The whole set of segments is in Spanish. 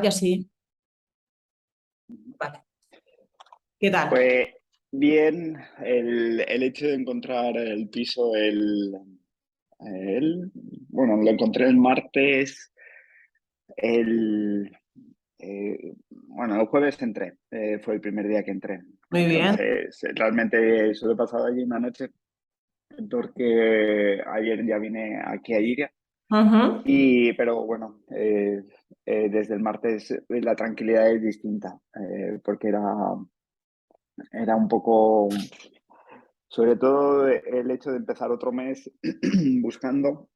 y así. Vale. ¿Qué tal? Pues bien, el hecho de encontrar el piso, bueno, lo encontré el martes, el, bueno, el jueves entré, fue el primer día que entré. Muy bien. Entonces, realmente solo he pasado allí una noche, porque ayer ya vine aquí a Iria, Ujú. pero bueno, desde el martes la tranquilidad es distinta, porque era un poco. Sobre todo el hecho de empezar otro mes buscando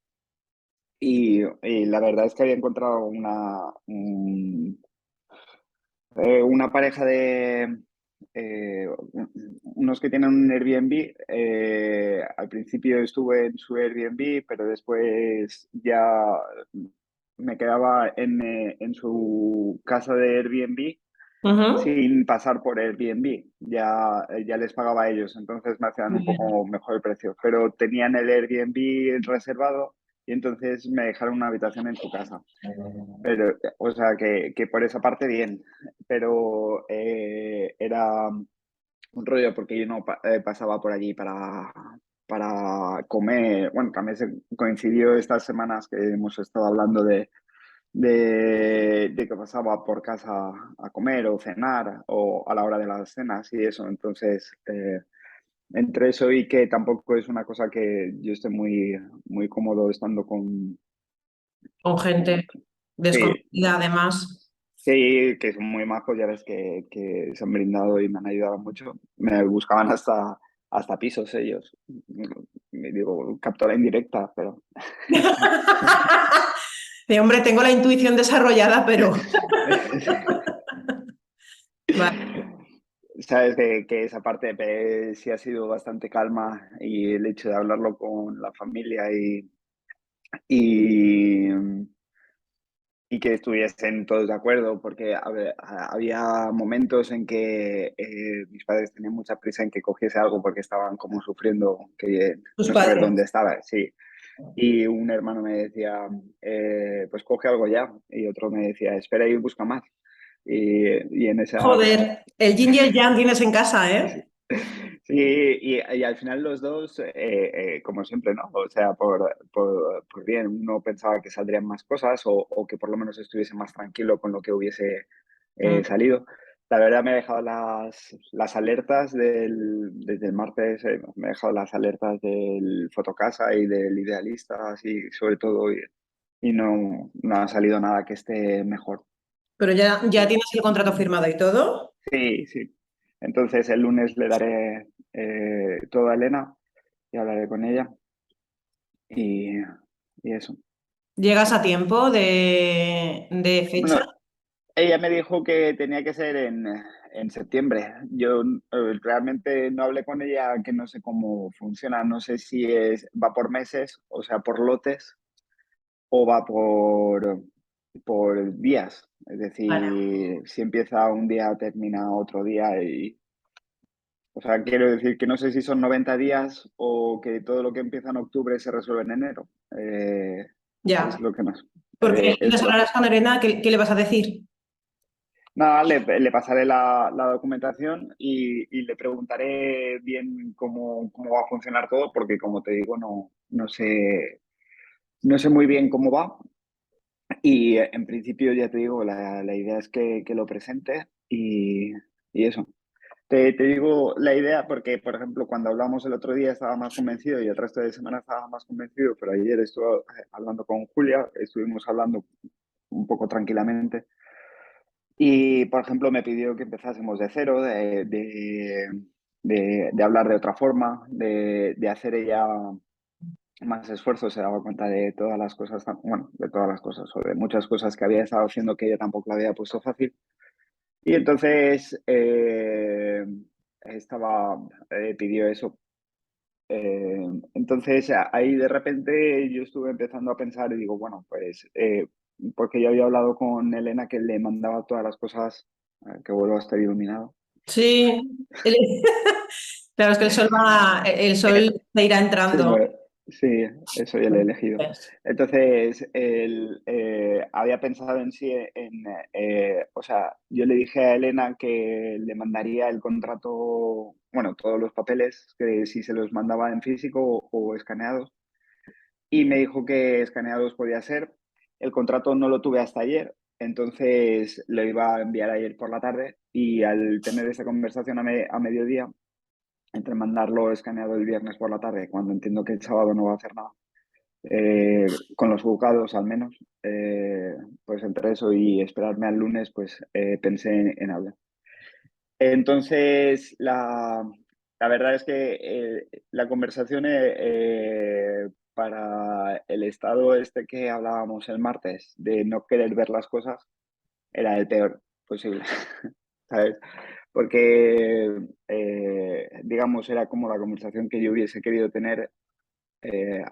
y la verdad es que había encontrado una pareja de unos que tienen un Airbnb. Al principio estuve en su Airbnb, pero después ya me quedaba en su casa de Airbnb Ujú. sin pasar por Airbnb, ya les pagaba a ellos, entonces me hacían Muy un bien. poco mejor el precio, pero tenían el Airbnb reservado y entonces me dejaron una habitación en su casa. Pero, o sea, que por esa parte bien, pero era un rollo porque yo no pasaba por allí para comer. Bueno, también se coincidió estas semanas que hemos estado hablando de que pasaba por casa a comer o cenar o a la hora de las cenas y eso. Entonces, entre eso y que tampoco es una cosa que yo esté muy cómodo estando con. Con gente Sí, desconocida, además. sí, que son muy majos, ya ves que se han brindado y me han ayudado mucho. Me buscaban hasta pisos ellos. Me digo, captura indirecta, pero. De hombre, tengo la intuición desarrollada, pero. Vale. Sabes que esa parte sí ha sido bastante calma y el hecho de hablarlo con la familia y, y que estuviesen todos de acuerdo, porque había momentos en que mis padres tenían mucha prisa en que cogiese algo porque estaban como sufriendo que Tus no saber dónde padres. estaba, sí. Y un hermano me decía, pues coge algo ya, y otro me decía, espera y busca más. Y en esa. Joder, el yin y el yang tienes en casa, ¿eh? Sí, y al final los dos, como siempre, ¿no? O sea, por bien, uno pensaba que saldrían más cosas o que por lo menos estuviese más tranquilo con lo que hubiese Mm. salido. La verdad me ha dejado las alertas desde el martes, me ha dejado las alertas del Fotocasa y del Idealista, así sobre todo, y no ha salido nada que esté mejor. Pero ya tienes el contrato firmado y todo. Sí, sí. Entonces el lunes le daré todo a Elena y hablaré con ella y, y eso. ¿Llegas a tiempo de fecha? Bueno, ella me dijo que tenía que ser en septiembre. Yo realmente no hablé con ella, que no sé cómo funciona. No sé si va por meses, o sea, por lotes, o va por días. Es Vale. decir, si empieza un día, termina otro día. O sea, quiero decir que no sé si son 90 días o que todo lo que empieza en octubre se resuelve en enero. Es Ya. lo que más. Porque Es entonces lo. hablarás con Elena, ¿qué le vas a decir? Nada, le pasaré la documentación y le preguntaré bien cómo va a funcionar todo, porque como te digo, no sé muy bien cómo va. Y en principio, ya te digo, la idea es que lo presente y eso. Te digo la idea porque, por ejemplo, cuando hablamos el otro día estaba más convencido y el resto de semana estaba más convencido, pero ayer estuve hablando con Julia, estuvimos hablando un poco tranquilamente y, por ejemplo, me pidió que empezásemos de cero, de hablar de otra forma, de hacer ella más esfuerzo. Se daba cuenta de todas las cosas, bueno, de todas las cosas, o de muchas cosas que había estado haciendo que ella tampoco la había puesto fácil. Y entonces pidió eso. Entonces ahí de repente yo estuve empezando a pensar y digo, bueno, pues porque yo había hablado con Elena que le mandaba todas las cosas, que vuelvo a estar iluminado. Sí. El- Claro, es que el Eh, sol te irá sí, entrando. sí, eso ya lo he elegido. Entonces, él había pensado en sí o sea, yo le dije a Elena que le mandaría el contrato, bueno, todos los papeles, que si se los mandaba en físico o escaneados, y me dijo que escaneados podía ser. El contrato no lo tuve hasta ayer, entonces lo iba a enviar ayer por la tarde y al tener esa conversación a mediodía, entre mandarlo escaneado el viernes por la tarde, cuando entiendo que el sábado no va a hacer nada, con los juzgados al menos, pues entre eso y esperarme al lunes, pues pensé en hablar. Entonces, la verdad es que la conversación para el estado este que hablábamos el martes, de no querer ver las cosas, era el peor posible, ¿sabes? Porque, digamos, era como la conversación que yo hubiese querido tener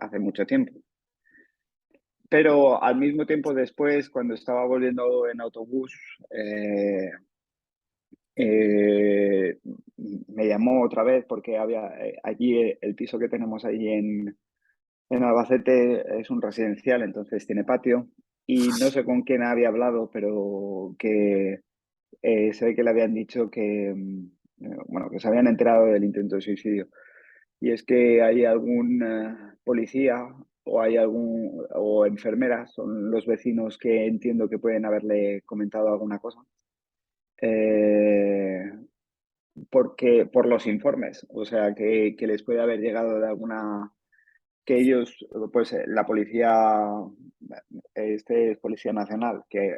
hace mucho tiempo. Pero al mismo tiempo después, cuando estaba volviendo en autobús, eh, me llamó otra vez porque había allí el piso que tenemos allí en Albacete es un residencial, entonces tiene patio. Y no sé con quién había hablado, pero que se ve que le habían dicho que, bueno, que se habían enterado del intento de suicidio. Y es que hay algún policía o hay algún o enfermera, son los vecinos que entiendo que pueden haberle comentado alguna cosa. Eh, Porque por los informes, o sea, que les puede haber llegado de alguna, que ellos, pues la policía, este es Policía Nacional, que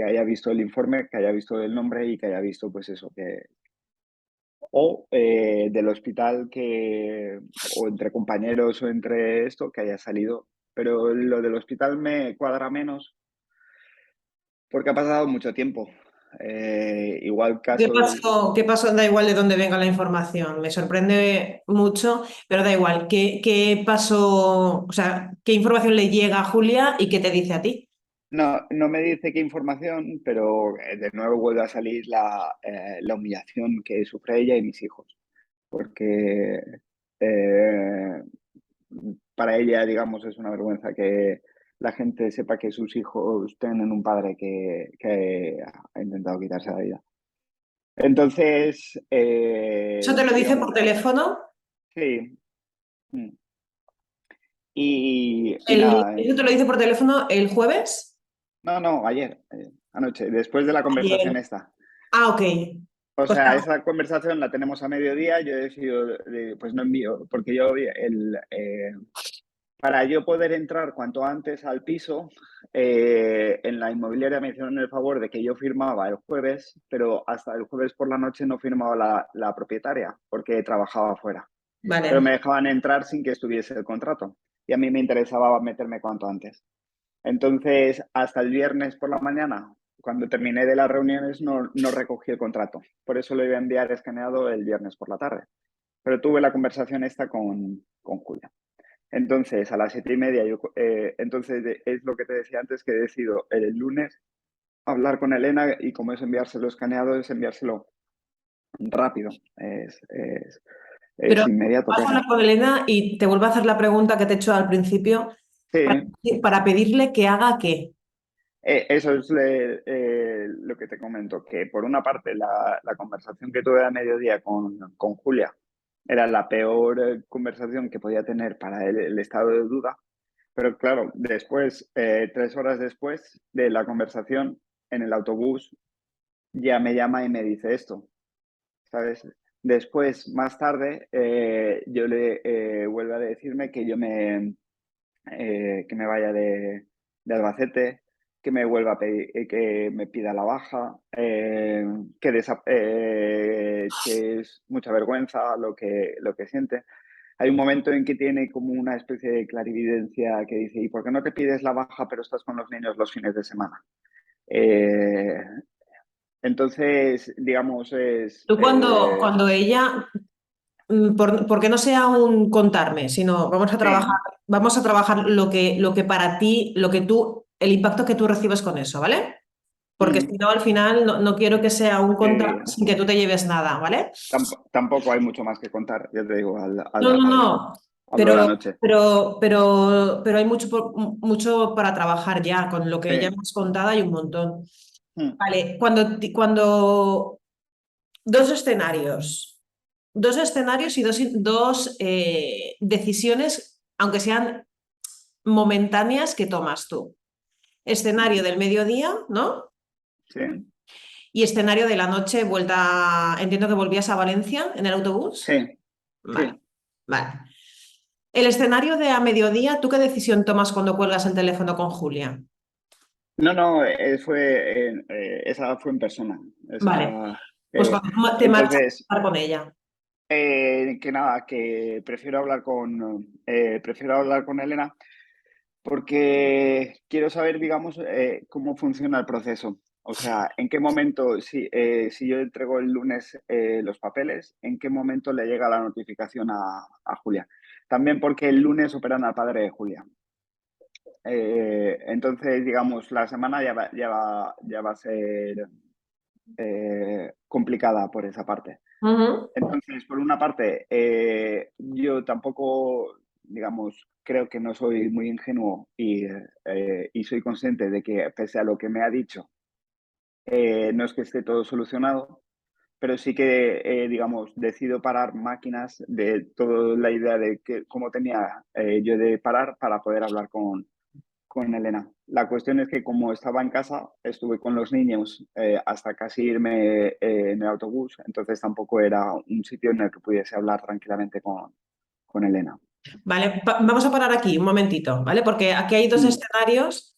haya visto el informe, que haya visto el nombre y que haya visto, pues eso, que, o del hospital que, o entre compañeros o entre esto, que haya salido. Pero lo del hospital me cuadra menos porque ha pasado mucho tiempo. Igual caso del... ¿Qué pasó? Da igual de dónde venga la información. Me sorprende mucho, pero da igual. ¿Qué pasó? O sea, ¿qué información le llega a Julia y qué te dice a ti? No, no me dice qué información, pero de nuevo vuelve a salir la humillación que sufre ella y mis hijos. Porque eh, para ella, digamos, es una vergüenza que la gente sepa que sus hijos tienen un padre que ha intentado quitarse la vida. Entonces, ¿Eso te lo dice por digamos, teléfono? sí. mm. Y nada, ¿Eso te lo dice por teléfono el jueves? no, no, ayer, anoche, después de la conversación Ayer. esta. Ah, ok. O O sea, sea, esa conversación la tenemos a mediodía, yo he decidido, pues no envío, porque para yo poder entrar cuanto antes al piso, en la inmobiliaria me hicieron el favor de que yo firmaba el jueves, pero hasta el jueves por la noche no firmaba la propietaria, porque trabajaba afuera. Pero me vale. dejaban entrar sin que estuviese el contrato. Y a mí me interesaba meterme cuanto antes. Entonces, hasta el viernes por la mañana, cuando terminé de las reuniones, no recogí el contrato. Por eso lo iba a enviar escaneado el viernes por la tarde. Pero tuve la conversación esta con Julia. Entonces, a las 7:30, entonces es lo que te decía antes, que decido el lunes hablar con Elena y como es enviárselo escaneado, es enviárselo rápido, Pero es inmediato vas a casi. hablar con Elena y te vuelvo a hacer la pregunta que te he hecho al principio para, Sí, para pedirle que haga qué. eso es lo que te comento, que por una parte la conversación que tuve a mediodía con Julia era la peor conversación que podía tener para el estado de duda, pero claro, después, 3 horas después de la conversación en el autobús, ya me llama y me dice esto, ¿sabes? Después, más tarde, yo le vuelve a decirme que me vaya de Albacete, que me vuelva a pedir, que me pida la baja, que es mucha vergüenza lo que siente. Hay un momento en que tiene como una especie de clarividencia que dice, ¿y por qué no te pides la baja pero estás con los niños los fines de semana? Eh, entonces, digamos, es... Tú cuando ella, porque no sea un contarme, sino sí. vamos a trabajar lo que para ti, el impacto que tú recibes con eso, ¿vale? Porque si Mm. no, al final no quiero que sea un contar Eh, sin que tú te lleves nada, ¿vale? Tampoco hay mucho más que contar, ya te digo, No, no, no. hablo a la Pero, noche. pero hay mucho para trabajar ya. Con lo que ella Sí. me has contado hay un montón. Mm. Vale, cuando dos escenarios y dos decisiones, aunque sean momentáneas, que tomas tú. Escenario del mediodía, ¿no? Sí, Y escenario de la noche, vuelta, entiendo que volvías a Valencia en el autobús. sí, Vale, sí. vale. El escenario de a mediodía, ¿tú qué decisión tomas cuando cuelgas el teléfono con Julia? No, no, esa fue en persona. Vale, Esa, pues eh, cuando te marchas entonces, a estar con ella. que nada, que prefiero hablar con Elena porque quiero saber, digamos, cómo funciona el proceso. O sea, en qué momento, si yo entrego el lunes los papeles, en qué momento le llega la notificación a Julia. También porque el lunes operan al padre de Julia. Entonces, digamos, la semana ya va a ser complicada por esa parte. Ujú. Entonces, por una parte, yo tampoco, digamos, creo que no soy muy ingenuo y soy consciente de que pese a lo que me ha dicho, no es que esté todo solucionado, pero sí que, digamos, decido parar máquinas de toda la idea de cómo tenía yo de parar para poder hablar con Elena. La cuestión es que como estaba en casa, estuve con los niños hasta casi irme en el autobús, entonces tampoco era un sitio en el que pudiese hablar tranquilamente con Elena. Vale, vamos a parar aquí un momentito, ¿vale? Porque aquí hay dos Mm, escenarios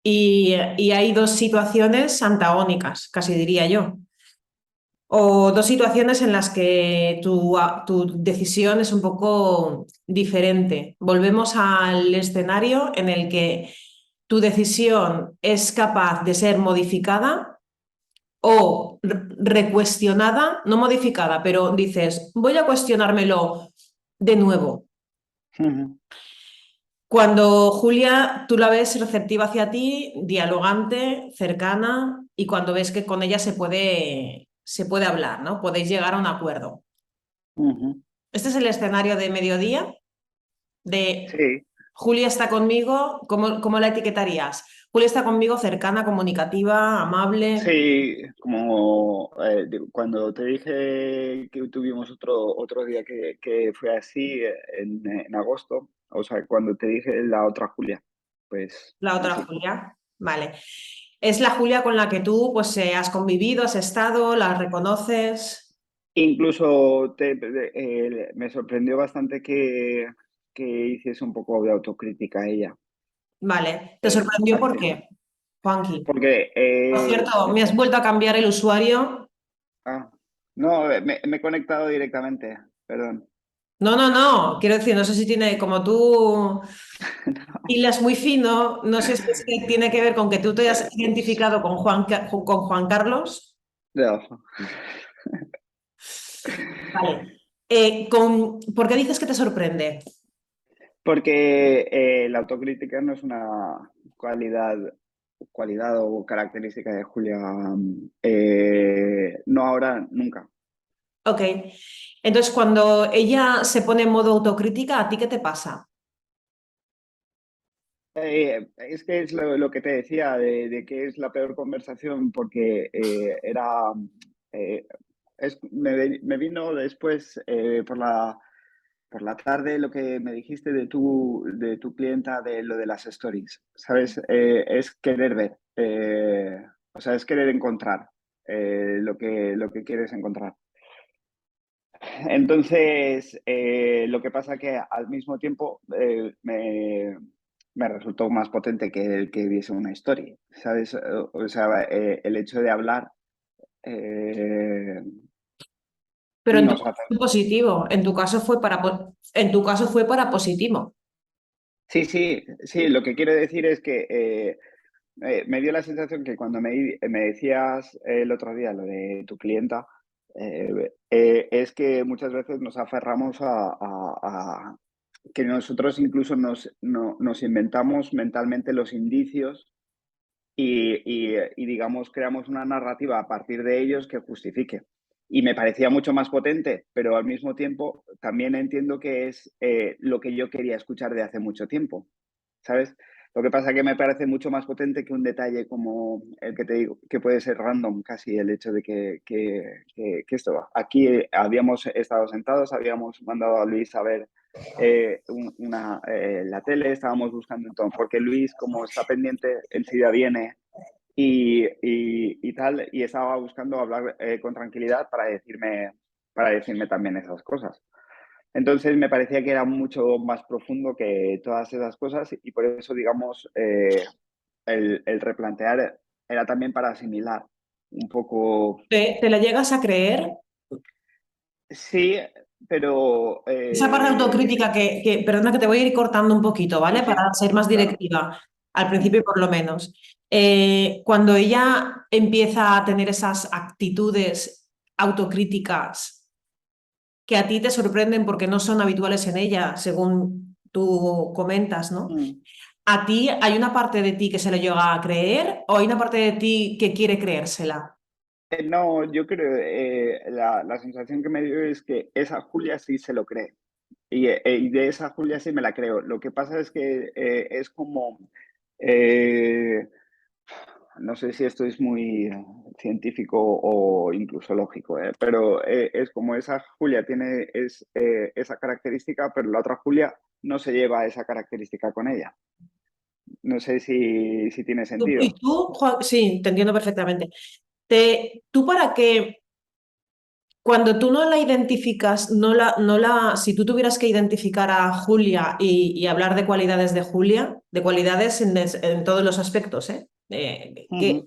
y hay dos situaciones antagónicas, casi diría yo. O dos situaciones en las que tu decisión es un poco diferente. Volvemos al escenario en el que tu decisión es capaz de ser modificada o recuestionada, no modificada, pero dices, voy a cuestionármelo de nuevo. ujú, Cuando Julia, tú la ves receptiva hacia ti, dialogante, cercana, y cuando ves que con ella se puede hablar, ¿no? Podéis llegar a un acuerdo. ujú. Este es el escenario de mediodía, de Sí, Julia está conmigo, ¿cómo la etiquetarías? Julia está conmigo cercana, comunicativa, amable. sí, como cuando te dije que tuvimos otro día que fue así en agosto, o sea, cuando te dije la otra Julia, pues La otra así. Julia, vale. Es la Julia con la que tú pues has convivido, has estado, la reconoces. Incluso me sorprendió bastante que hiciese un poco de autocrítica a ella. Vale. ¿Te sorprendió por Así. qué, Juanqui? Porque, Por cierto, me has vuelto a cambiar el usuario. ah, no, me he conectado directamente, perdón. No, no, no. Quiero decir, no sé si tiene, como tú hilas muy fino, no sé si es que tiene que ver con que tú te hayas identificado con con Juan Carlos. No, Vale. ¿Por qué dices que te sorprende? porque la autocrítica no es una cualidad, cualidad o característica de Julia, no ahora, nunca. Ok. Entonces, cuando ella se pone en modo autocrítica, ¿a ti qué te pasa? Es que es lo que te decía, de que es la peor conversación, porque eh, me vino después por la tarde lo que me dijiste de tu clienta, de lo de las stories, ¿sabes? Es querer ver, o sea, es querer encontrar lo que quieres encontrar. Entonces, lo que pasa que al mismo tiempo me resultó más potente que el que viese una historia, ¿sabes? O sea, el hecho de hablar Pero en tu nos caso hace... fue positivo, en tu caso fue en tu caso fue para positivo. Sí, sí, sí, lo que quiero decir es que me dio la sensación que cuando me decías el otro día lo de tu clienta, es que muchas veces nos aferramos a que nosotros incluso nos inventamos mentalmente los indicios digamos, creamos una narrativa a partir de ellos que justifique. Y me parecía mucho más potente, pero al mismo tiempo también entiendo que es lo que yo quería escuchar de hace mucho tiempo, ¿sabes? Lo que pasa es que me parece mucho más potente que un detalle como el que te digo, que puede ser random casi el hecho de que esto va. Aquí habíamos estado sentados, habíamos mandado a Luis a ver la tele, estábamos buscando entonces, porque Luis, como está pendiente, enseguida viene y tal, y estaba buscando hablar con tranquilidad para decirme también esas cosas. Entonces me parecía que era mucho más profundo que todas esas cosas y por eso, digamos, el replantear era también para asimilar un poco. ¿Te la llegas a creer? Sí, pero Esa parte autocrítica perdona que te voy a ir cortando un poquito, sí, ¿vale? sí, Para ser más claro. directiva, al Mm, principio por lo menos. Cuando ella empieza a tener esas actitudes autocríticas que a ti te sorprenden porque no son habituales en ella, según tú comentas, ¿no? mm. ¿A ti hay una parte de ti que se lo llega a creer o hay una parte de ti que quiere creérsela? No, yo creo, la sensación que me dio es que esa Julia sí se lo cree. Y de esa Julia sí me la creo. Lo que pasa es que es como, eh, no sé si esto es muy científico o incluso lógico, pero es como esa Julia tiene esa característica, pero la otra Julia no se lleva esa característica con ella. No sé si tiene Y sentido. tú, Juan, sí, te entiendo perfectamente. ¿Tú para qué? Cuando tú no la identificas, si tú tuvieras que identificar a Julia y hablar de cualidades de Julia, de cualidades en todos los aspectos, ¿eh? Ujú.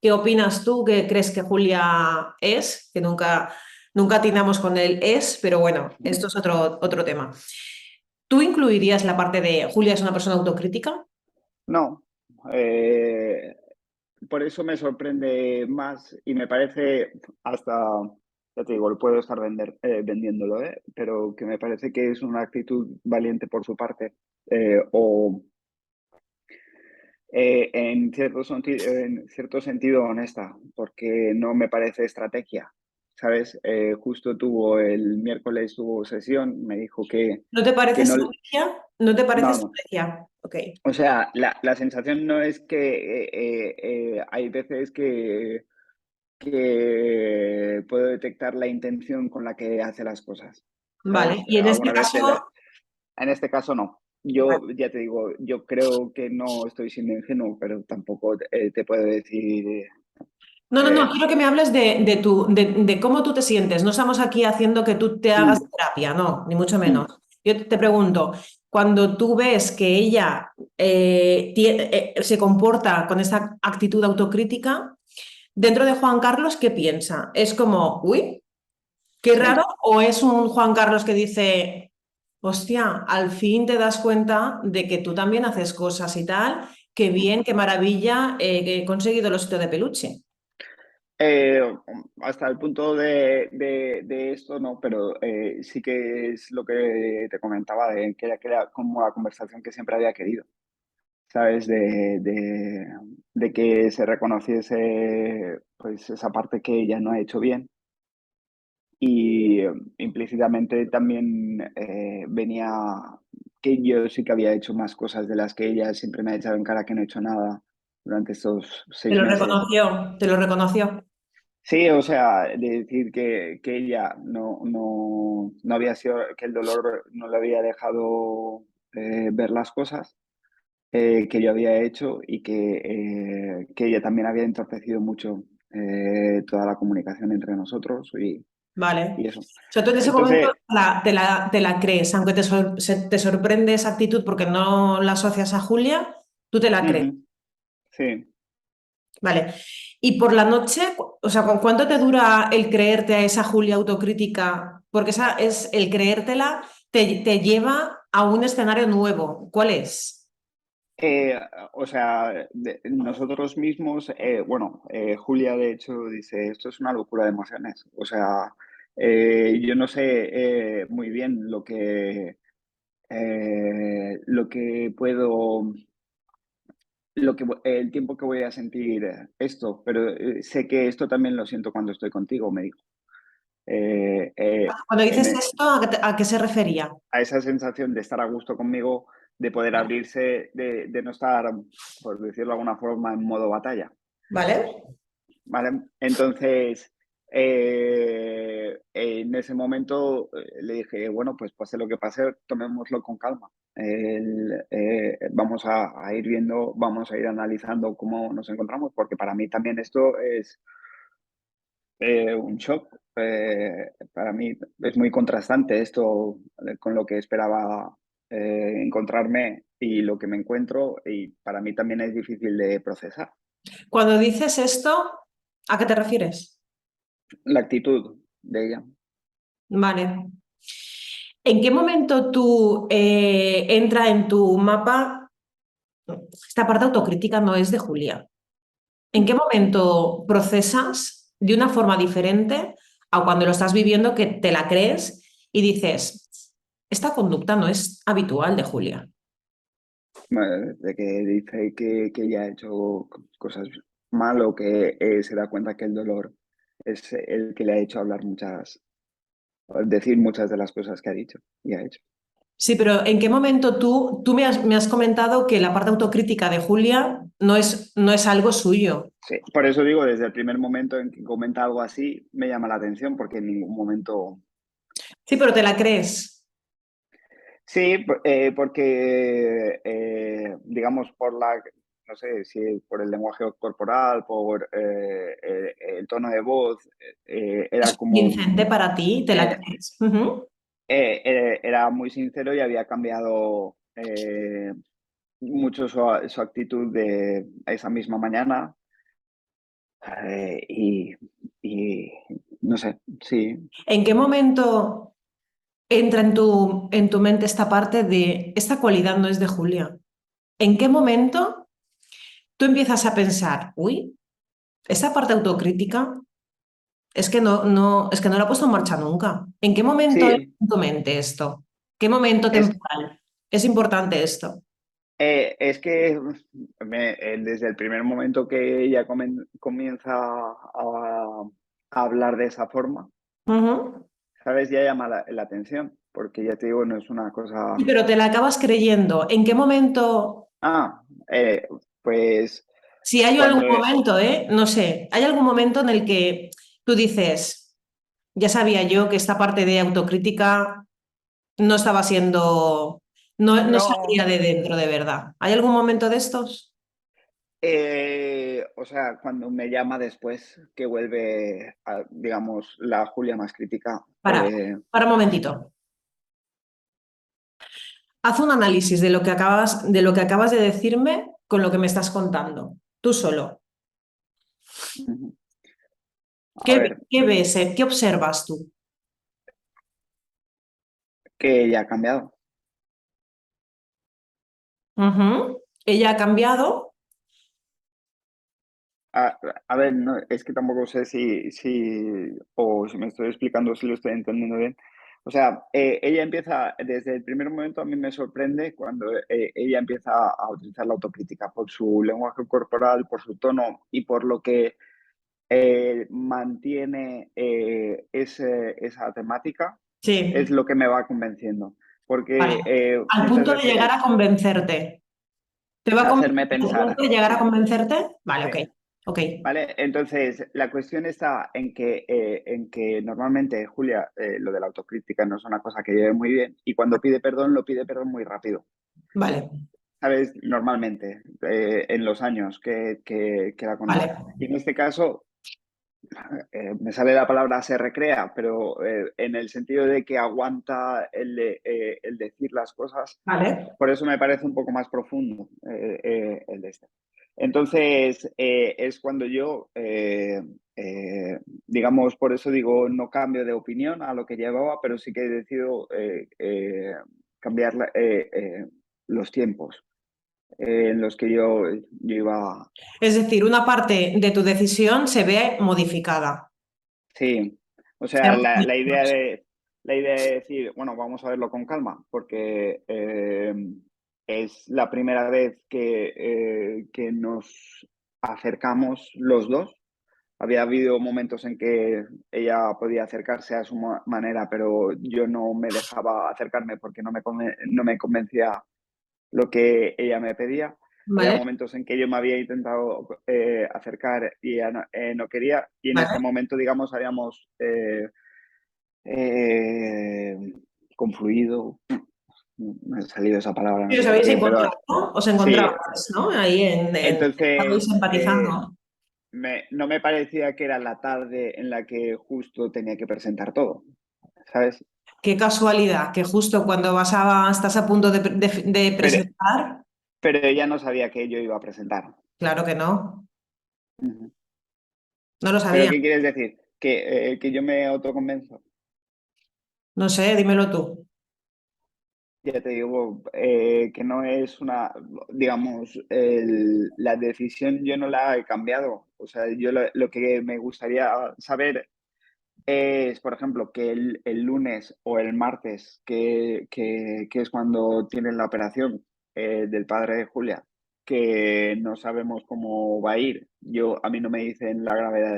¿Qué opinas tú? ¿Qué crees que Julia es? Que nunca atinamos con el es, pero bueno, esto es otro tema. ¿Tú incluirías la parte de Julia es una persona autocrítica? No, eh, por eso me sorprende más y me parece hasta, ya te digo, lo puedo estar vendiéndolo, pero que me parece que es una actitud valiente por su parte o en cierto sentido honesta, porque no me parece estrategia, ¿sabes? Justo el miércoles tuvo sesión, me dijo ¿No te parece que no, estrategia? ¿No te parece no, no. estrategia? Ok. O sea, la sensación no es que hay veces que puedo detectar la intención con la que hace las cosas, Vale. ¿sabes? Y en este Alguna vez caso, en este caso no. vale. Yo ya te digo, yo creo que no estoy siendo ingenuo, pero tampoco te puedo decir. No, no, no, eh, quiero que me hables de cómo tú te sientes. No estamos aquí haciendo que tú te hagas mm, terapia, no, ni mucho menos. mm. Yo te pregunto, cuando tú ves que ella se comporta con esta actitud autocrítica, dentro de Juan Carlos, ¿qué piensa? ¿Es como, uy, qué raro? Sí. ¿O es un Juan Carlos que dice, hostia, al fin te das cuenta de que tú también haces cosas y tal? Qué bien, qué maravilla, que he conseguido el osito de peluche. Eh, Hasta el punto de esto, no, pero sí que es lo que te comentaba, que era como la conversación que siempre había querido, ¿sabes? De que se reconociese pues esa parte que ella no ha hecho bien y implícitamente también venía que yo sí que había hecho más cosas de las que ella siempre me ha echado en cara que no he hecho nada durante estos Te 6 meses. te lo reconoció. Sí, o sea, de decir que ella no había sido, que el dolor no le había dejado ver las cosas que yo había hecho y que ella también había entorpecido mucho toda la comunicación entre nosotros Vale. y eso. O sea, tú en ese momento Entonces, te la crees, aunque te sorprende esa actitud porque no la asocias a Julia, tú te la crees. ujú, sí. Vale. Y por la noche, o sea, ¿con cuánto te dura el creerte a esa Julia autocrítica? Porque esa es el creértela te lleva a un escenario nuevo. ¿Cuál es? Eh, o sea, nosotros mismos, bueno, Julia de hecho dice, esto es una locura de emociones. O sea, yo no sé muy bien lo que puedo, el tiempo que voy a sentir esto, pero sé que esto también lo siento cuando estoy contigo, me dijo. Eh, eh, Cuando en dices esto, a qué se refería? a esa sensación de estar a gusto conmigo, de poder abrirse, de no estar, por decirlo de alguna forma, en modo batalla. ¿Vale? ¿Vale? Entonces, en ese momento le dije, bueno, pues pase lo que pase, tomémoslo con calma. Vamos a ir viendo, vamos a ir analizando cómo nos encontramos, porque para mí también esto es un shock. Para mí es muy contrastante esto con lo que esperaba encontrarme y lo que me encuentro, y para mí también es difícil de procesar. Cuando dices esto, ¿a qué te refieres? La actitud de ella. Vale. ¿En qué momento tú entra en tu mapa? Esta parte autocrítica no es de Julia. ¿En qué momento procesas de una forma diferente a cuando lo estás viviendo que te la crees y dices, esta conducta no es habitual de Julia? De que dice que ella ha hecho cosas mal, o que se da cuenta que el dolor es el que le ha hecho decir muchas de las cosas que ha dicho y ha hecho. Sí, pero ¿en qué momento tú me has comentado que la parte autocrítica de Julia no es algo suyo? Sí, por eso digo, desde el primer momento en que comenta algo así, me llama la atención, porque en ningún momento... Sí, pero te la crees. Sí, porque, digamos, no sé si por el lenguaje corporal, por el tono de voz, Es era como... convincente para ti, te la eh, crees. Ujú. era muy sincero y había cambiado mucho su actitud de esa misma mañana. Y, y no sé, sí. ¿En qué momento entra en tu mente esta parte de esta cualidad no es de Julia? ¿En qué momento tú empiezas a pensar, uy, esta parte autocrítica es que no la he puesto en marcha nunca? ¿En qué momento entra Sí, en tu mente esto? ¿Qué momento es, temporal? Es importante esto. es que desde el primer momento que ella comienza a hablar de esa forma, Ujú. ¿sabes? Ya llama la atención, porque ya te digo, no es una Sí, cosa... pero te la acabas creyendo. ¿En qué momento? Ah, pues Si hay cuando... algún momento, no sé, hay algún momento en el que tú dices, ya sabía yo que esta parte de autocrítica no estaba siendo, no No, salía de dentro de verdad. ¿Hay algún momento de estos? o sea, cuando me llama después, que vuelve a, digamos, la Julia más crítica. Para un momentito. Haz un análisis de lo que acabas de decirme con lo que me estás contando. Tú solo. Ujú. A ver, ¿Qué ves? ¿Qué observas tú? que ya ha cambiado. Ujú. Ella ha cambiado. A, a ver, no, es que tampoco sé o si me estoy explicando, si lo estoy entendiendo bien. O sea, ella empieza, desde el primer momento a mí me sorprende cuando ella empieza a utilizar la autocrítica por su lenguaje corporal, por su tono y por lo que mantiene esa temática. Es Sí, lo que me va convenciendo. vale. Porque Al muchas punto de llegar a veces convencerte. ¿Te va a convencer hacerme al punto pensar, de llegar a sí, convencerte? Vale, sí. ok. Ok. Vale, entonces la cuestión está en que normalmente Julia, lo de la autocrítica no es una cosa que lleve muy bien, y cuando pide perdón lo pide perdón muy rápido, Vale. ¿sabes? Normalmente, en los años que la conozco. Vale. Y en este caso, me sale la palabra se recrea, pero en el sentido de que aguanta el decir las cosas. Vale. Por eso me parece un poco más profundo el de este. Entonces, es cuando yo, digamos, por eso digo, no cambio de opinión a lo que llevaba, pero sí que he decidido cambiar los tiempos en los que yo iba. Es decir, una parte de tu decisión se ve modificada. Sí, o Se sea, ha modificado. la idea de decir, bueno, vamos a verlo con calma, porque es la primera vez que nos acercamos los dos. Había habido momentos en que ella podía acercarse a su manera, pero yo no me dejaba acercarme porque no me convencía lo que ella me pedía. Había Vale, momentos en que yo me había intentado acercar y ella no quería, y en ese vale. momento, digamos, habíamos eh, confluido, me ha salido esa palabra, no Sí, os sé por habéis qué, pero encontrado, ¿no? Os sí. encontrabais, ¿no? Ahí estabais Entonces, empatizando. no me parecía que era la tarde en la que justo tenía que presentar todo, ¿sabes? Qué casualidad, que justo cuando estás a punto de Pero, presentar, pero ella no sabía que yo iba a presentar. claro que no, Ujú. no lo ¿Pero sabía. qué quieres decir? Que yo me autoconvenzo. No sé, dímelo tú. Ya te digo, que no es una, digamos, la decisión yo no la he cambiado. O sea, yo lo que me gustaría saber es, por ejemplo, que el lunes o el martes, que es cuando tienen la operación del padre de Julia, que no sabemos cómo va a ir. A mí no me dicen la gravedad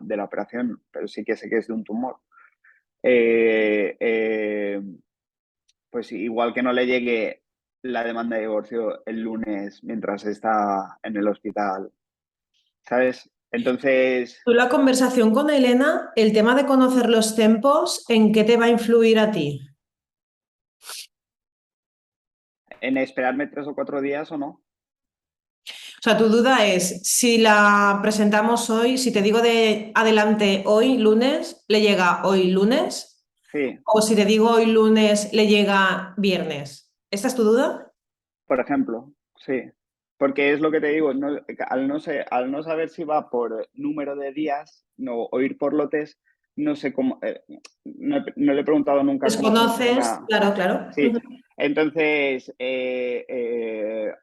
de la operación, pero sí que sé que es de un tumor. Eh, eh, pues igual que no le llegue la demanda de divorcio el lunes mientras está en el hospital, ¿sabes? Entonces, Tú la conversación con Elena, el tema de conocer los tiempos, ¿en qué te va a influir a ti? en esperarme 3 o 4 días o no. O sea, tu duda es, si la presentamos hoy, si te digo de adelante hoy, lunes, ¿le llega hoy lunes? Sí, O si te digo hoy lunes, ¿le llega viernes? ¿Esta es tu duda? por ejemplo, sí. Porque es lo que te digo, al no saber si va por número de días o ir por lotes, no sé cómo, no le he preguntado nunca cómo ¿Desconoces? funciona. Claro, claro. Sí, entonces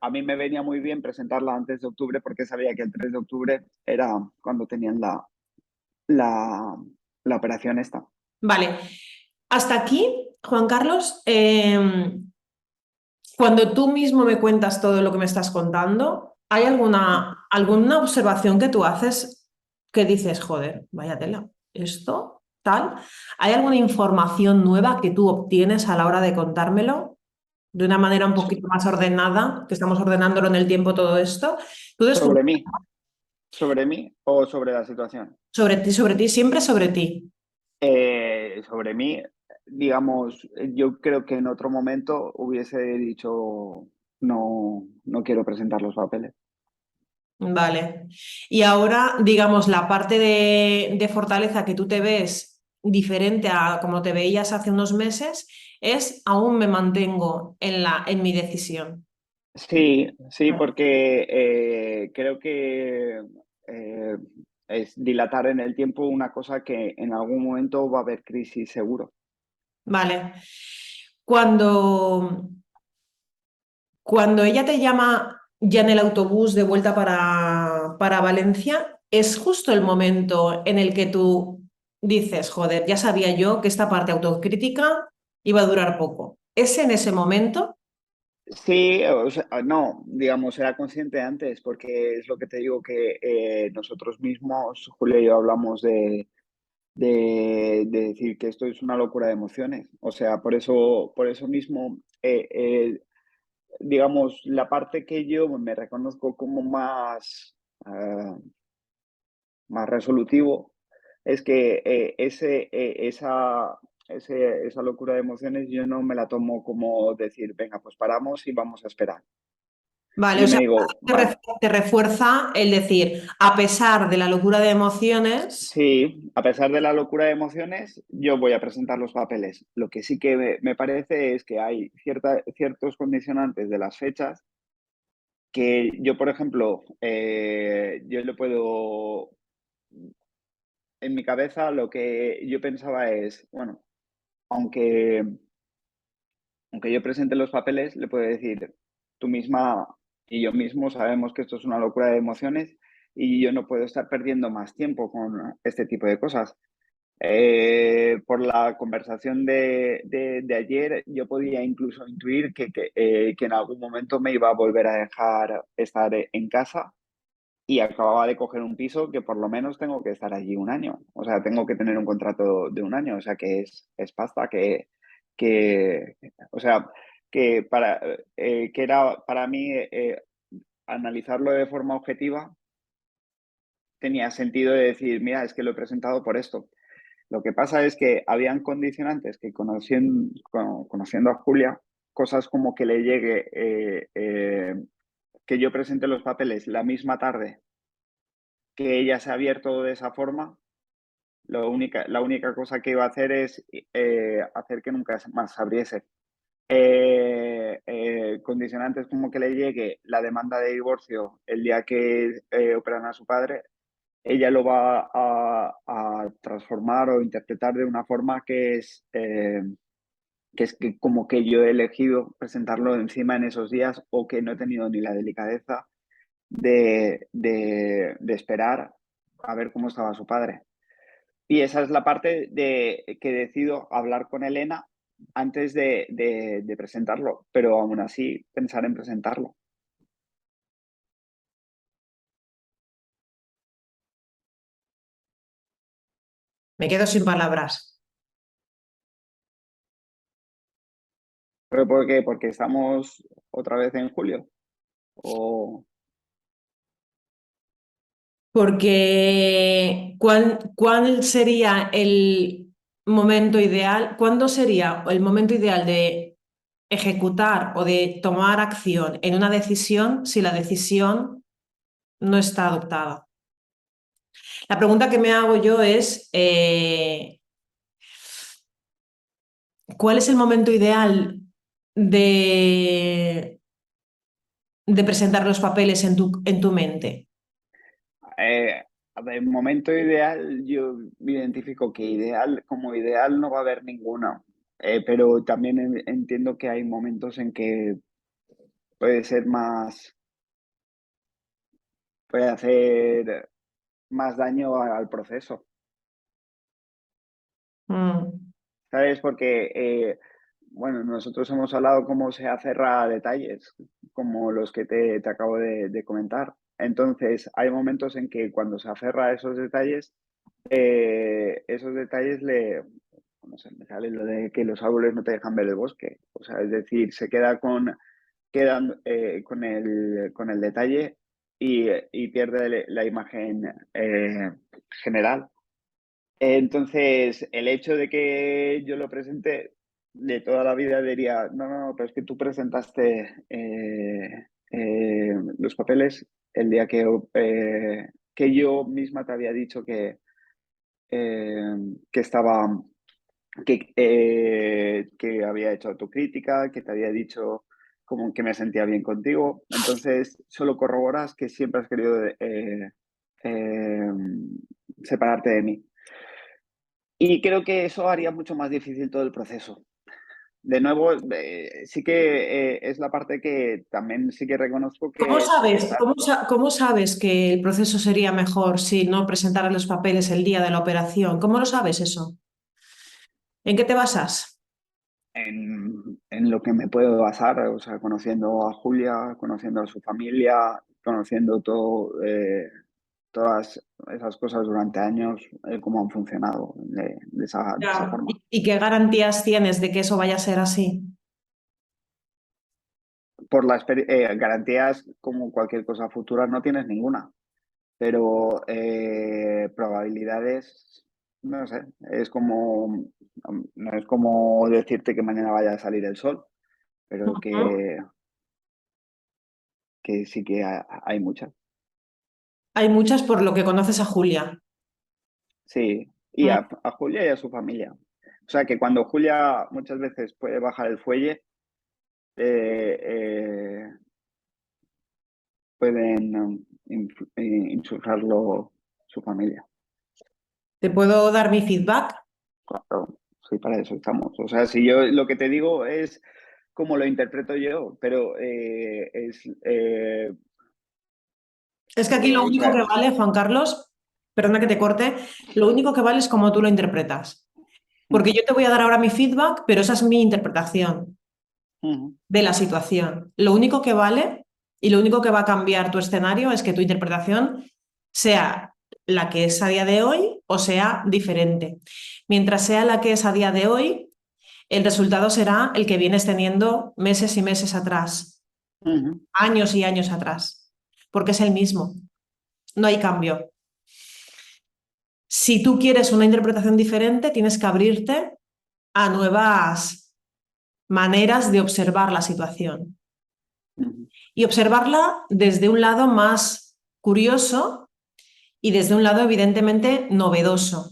a mí me venía muy bien presentarla antes de octubre porque sabía que el 3 de octubre era cuando tenían la, la operación esta. Vale. Hasta aquí, Juan Carlos, cuando tú mismo me cuentas todo lo que me estás contando, ¿hay alguna observación que tú haces que dices, joder, vaya tela, esto, tal? ¿Hay alguna información nueva que tú obtienes a la hora de contármelo de una manera un poquito más ordenada, que estamos ordenándolo en el tiempo todo esto? Tú descubres Sobre mí o sobre la situación. sobre ti, siempre sobre ti. Sobre mí, digamos, yo creo que en otro momento hubiese dicho no quiero presentar los papeles. Vale. Y ahora, digamos, la parte de fortaleza que tú te ves diferente a como te veías hace unos meses es aún me mantengo en mi decisión. Sí, sí, Vale. porque creo que eh, es dilatar en el tiempo una cosa que en algún momento va a haber crisis seguro. Vale. Cuando, cuando ella te llama ya en el autobús de vuelta para Valencia, es justo el momento en el que tú dices, joder, ya sabía yo que esta parte autocrítica iba a durar poco. ¿Es en ese momento? Sí, o sea, no, digamos, era consciente antes, porque es lo que te digo que nosotros mismos, Julio y yo, hablamos de decir que esto es una locura de emociones. O sea, por eso mismo, digamos, la parte que yo me reconozco como eh, más resolutivo es que esa locura de emociones yo no me la tomo como decir, venga, pues paramos y vamos a esperar. Vale, o Yo me sea, digo, vale, te refuerza el decir, a pesar de la locura de emociones, sí, a pesar de la locura de emociones, yo voy a presentar los papeles. Lo que sí que me parece es que hay ciertos condicionantes de las fechas que yo, por ejemplo, yo le puedo, en mi cabeza lo que yo pensaba es, bueno, aunque, aunque yo presente los papeles, le puedo decir, tú misma y yo mismo sabemos que esto es una locura de emociones y yo no puedo estar perdiendo más tiempo con este tipo de cosas. Por la conversación de ayer, yo podía incluso intuir que en algún momento me iba a volver a dejar estar en casa y acababa de coger un piso que por lo menos tengo que estar allí un año. O sea, tengo que tener un contrato de un año. O sea, que es pasta que o sea, que era para mí analizarlo de forma objetiva tenía sentido de decir, mira, es que lo he presentado por esto. Lo que pasa es que habían condicionantes que conociendo a Julia, cosas como que le llegue, que yo presente los papeles la misma tarde que ella se ha abierto de esa forma, la única cosa que iba a hacer es hacer que nunca más se abriese. Condicionantes como que le llegue la demanda de divorcio el día que operan a su padre, ella lo va a transformar o interpretar de una forma que es que como que yo he elegido presentarlo encima en esos días o que no he tenido ni la delicadeza de esperar a ver cómo estaba su padre. Y esa es la parte que decido hablar con Elena antes de presentarlo, pero aún así pensar en presentarlo. Me quedo sin palabras. ¿Pero por qué? Porque estamos otra vez en julio. O Porque ¿cuál sería el momento ideal? ¿Cuándo sería el momento ideal de ejecutar o de tomar acción en una decisión si la decisión no está adoptada? La pregunta que me hago yo es, ¿cuál es el momento ideal de, de presentar los papeles en tu mente? a ver, momento ideal, yo identifico que ideal, como ideal no va a haber ninguno. Pero también entiendo que hay momentos en que puede ser más, puede hacer más daño al proceso, Mm, ¿sabes? Porque, bueno, nosotros hemos hablado cómo se aferra a detalles, como los que te acabo de comentar. Entonces, hay momentos en que cuando se aferra a esos detalles no sé, me sale lo de que los árboles no te dejan ver el bosque. O sea, es decir, quedan con el detalle y pierde la imagen general. Entonces, el hecho de que yo lo presente de toda la vida diría, no, no, no, pero es que tú presentaste los papeles el día que yo misma te había dicho eh, que estaba, que había hecho autocrítica, que te había dicho como que me sentía bien contigo. Entonces, solo corroboras que siempre has querido eh, separarte de mí. Y creo que eso haría mucho más difícil todo el proceso. De nuevo, sí que es la parte que también sí que reconozco ¿Cómo que es sabes, estar cómo sabes que el proceso sería mejor si no presentaras los papeles el día de la operación? ¿Cómo lo sabes eso? ¿En qué te basas? en lo que me puedo basar, o sea, conociendo a Julia, conociendo a su familia, conociendo todas esas cosas durante años, cómo han funcionado de esa Ya. forma. ¿Y qué garantías tienes de que eso vaya a ser así? Por garantías, como cualquier cosa futura, no tienes ninguna. Pero probabilidades, no sé, no es como decirte que mañana vaya a salir el sol, pero Ujú. que sí que hay muchas. Hay muchas por lo que conoces a Julia. Sí, y Mm. a Julia y a su familia. O sea que cuando Julia muchas veces puede bajar el fuelle, eh, eh, pueden insultarlo su familia. ¿Te puedo dar mi feedback? Claro, sí, para eso estamos. O sea, si yo lo que te digo es como lo interpreto yo, pero Es que aquí lo o único sea, que vale, Juan Carlos, perdona que te corte, lo único que vale es como tú lo interpretas. Porque ujú, yo te voy a dar ahora mi feedback, pero esa es mi interpretación ujú, de la situación. Lo único que vale y lo único que va a cambiar tu escenario es que tu interpretación sea la que es a día de hoy o sea diferente. Mientras sea la que es a día de hoy, el resultado será el que vienes teniendo meses y meses atrás, Ujú, años y años atrás, porque es el mismo, no hay cambio. Si tú quieres una interpretación diferente, tienes que abrirte a nuevas maneras de observar la situación ujú, y observarla desde un lado más curioso y desde un lado evidentemente novedoso.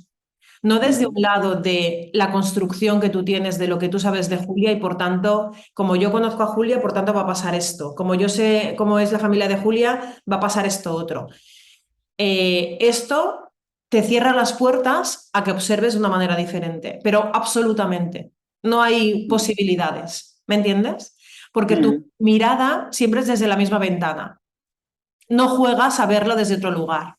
No desde ujú, un lado de la construcción que tú tienes de lo que tú sabes de Julia y por tanto, como yo conozco a Julia, por tanto va a pasar esto. Como yo sé cómo es la familia de Julia, va a pasar esto otro. Esto te cierra las puertas a que observes de una manera diferente, pero absolutamente. No hay posibilidades, ¿me entiendes? Porque tu ujú, mirada siempre es desde la misma ventana. No juegas a verlo desde otro lugar.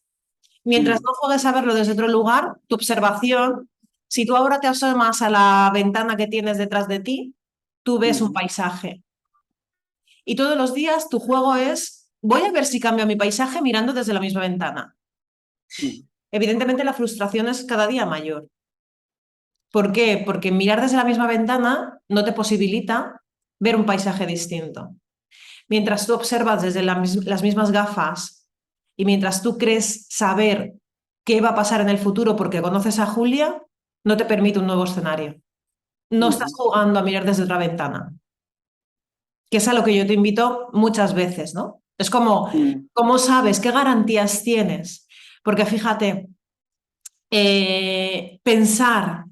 Mientras ujú, no juegues a verlo desde otro lugar, tu observación, si tú ahora te asomas a la ventana que tienes detrás de ti, tú ves un ujú, paisaje. Y todos los días tu juego es, voy a ver si cambio mi paisaje mirando desde la misma ventana. ujú, Evidentemente la frustración es cada día mayor. ¿Por qué? Porque mirar desde la misma ventana no te posibilita ver un paisaje distinto. Mientras tú observas desde las mismas gafas y mientras tú crees saber qué va a pasar en el futuro porque conoces a Julia, no te permite un nuevo escenario. No estás ujú, jugando a mirar desde otra ventana, que es a lo que yo te invito muchas veces, ¿no? Es como, ujú, ¿cómo sabes? ¿Qué garantías tienes? Porque fíjate, pensar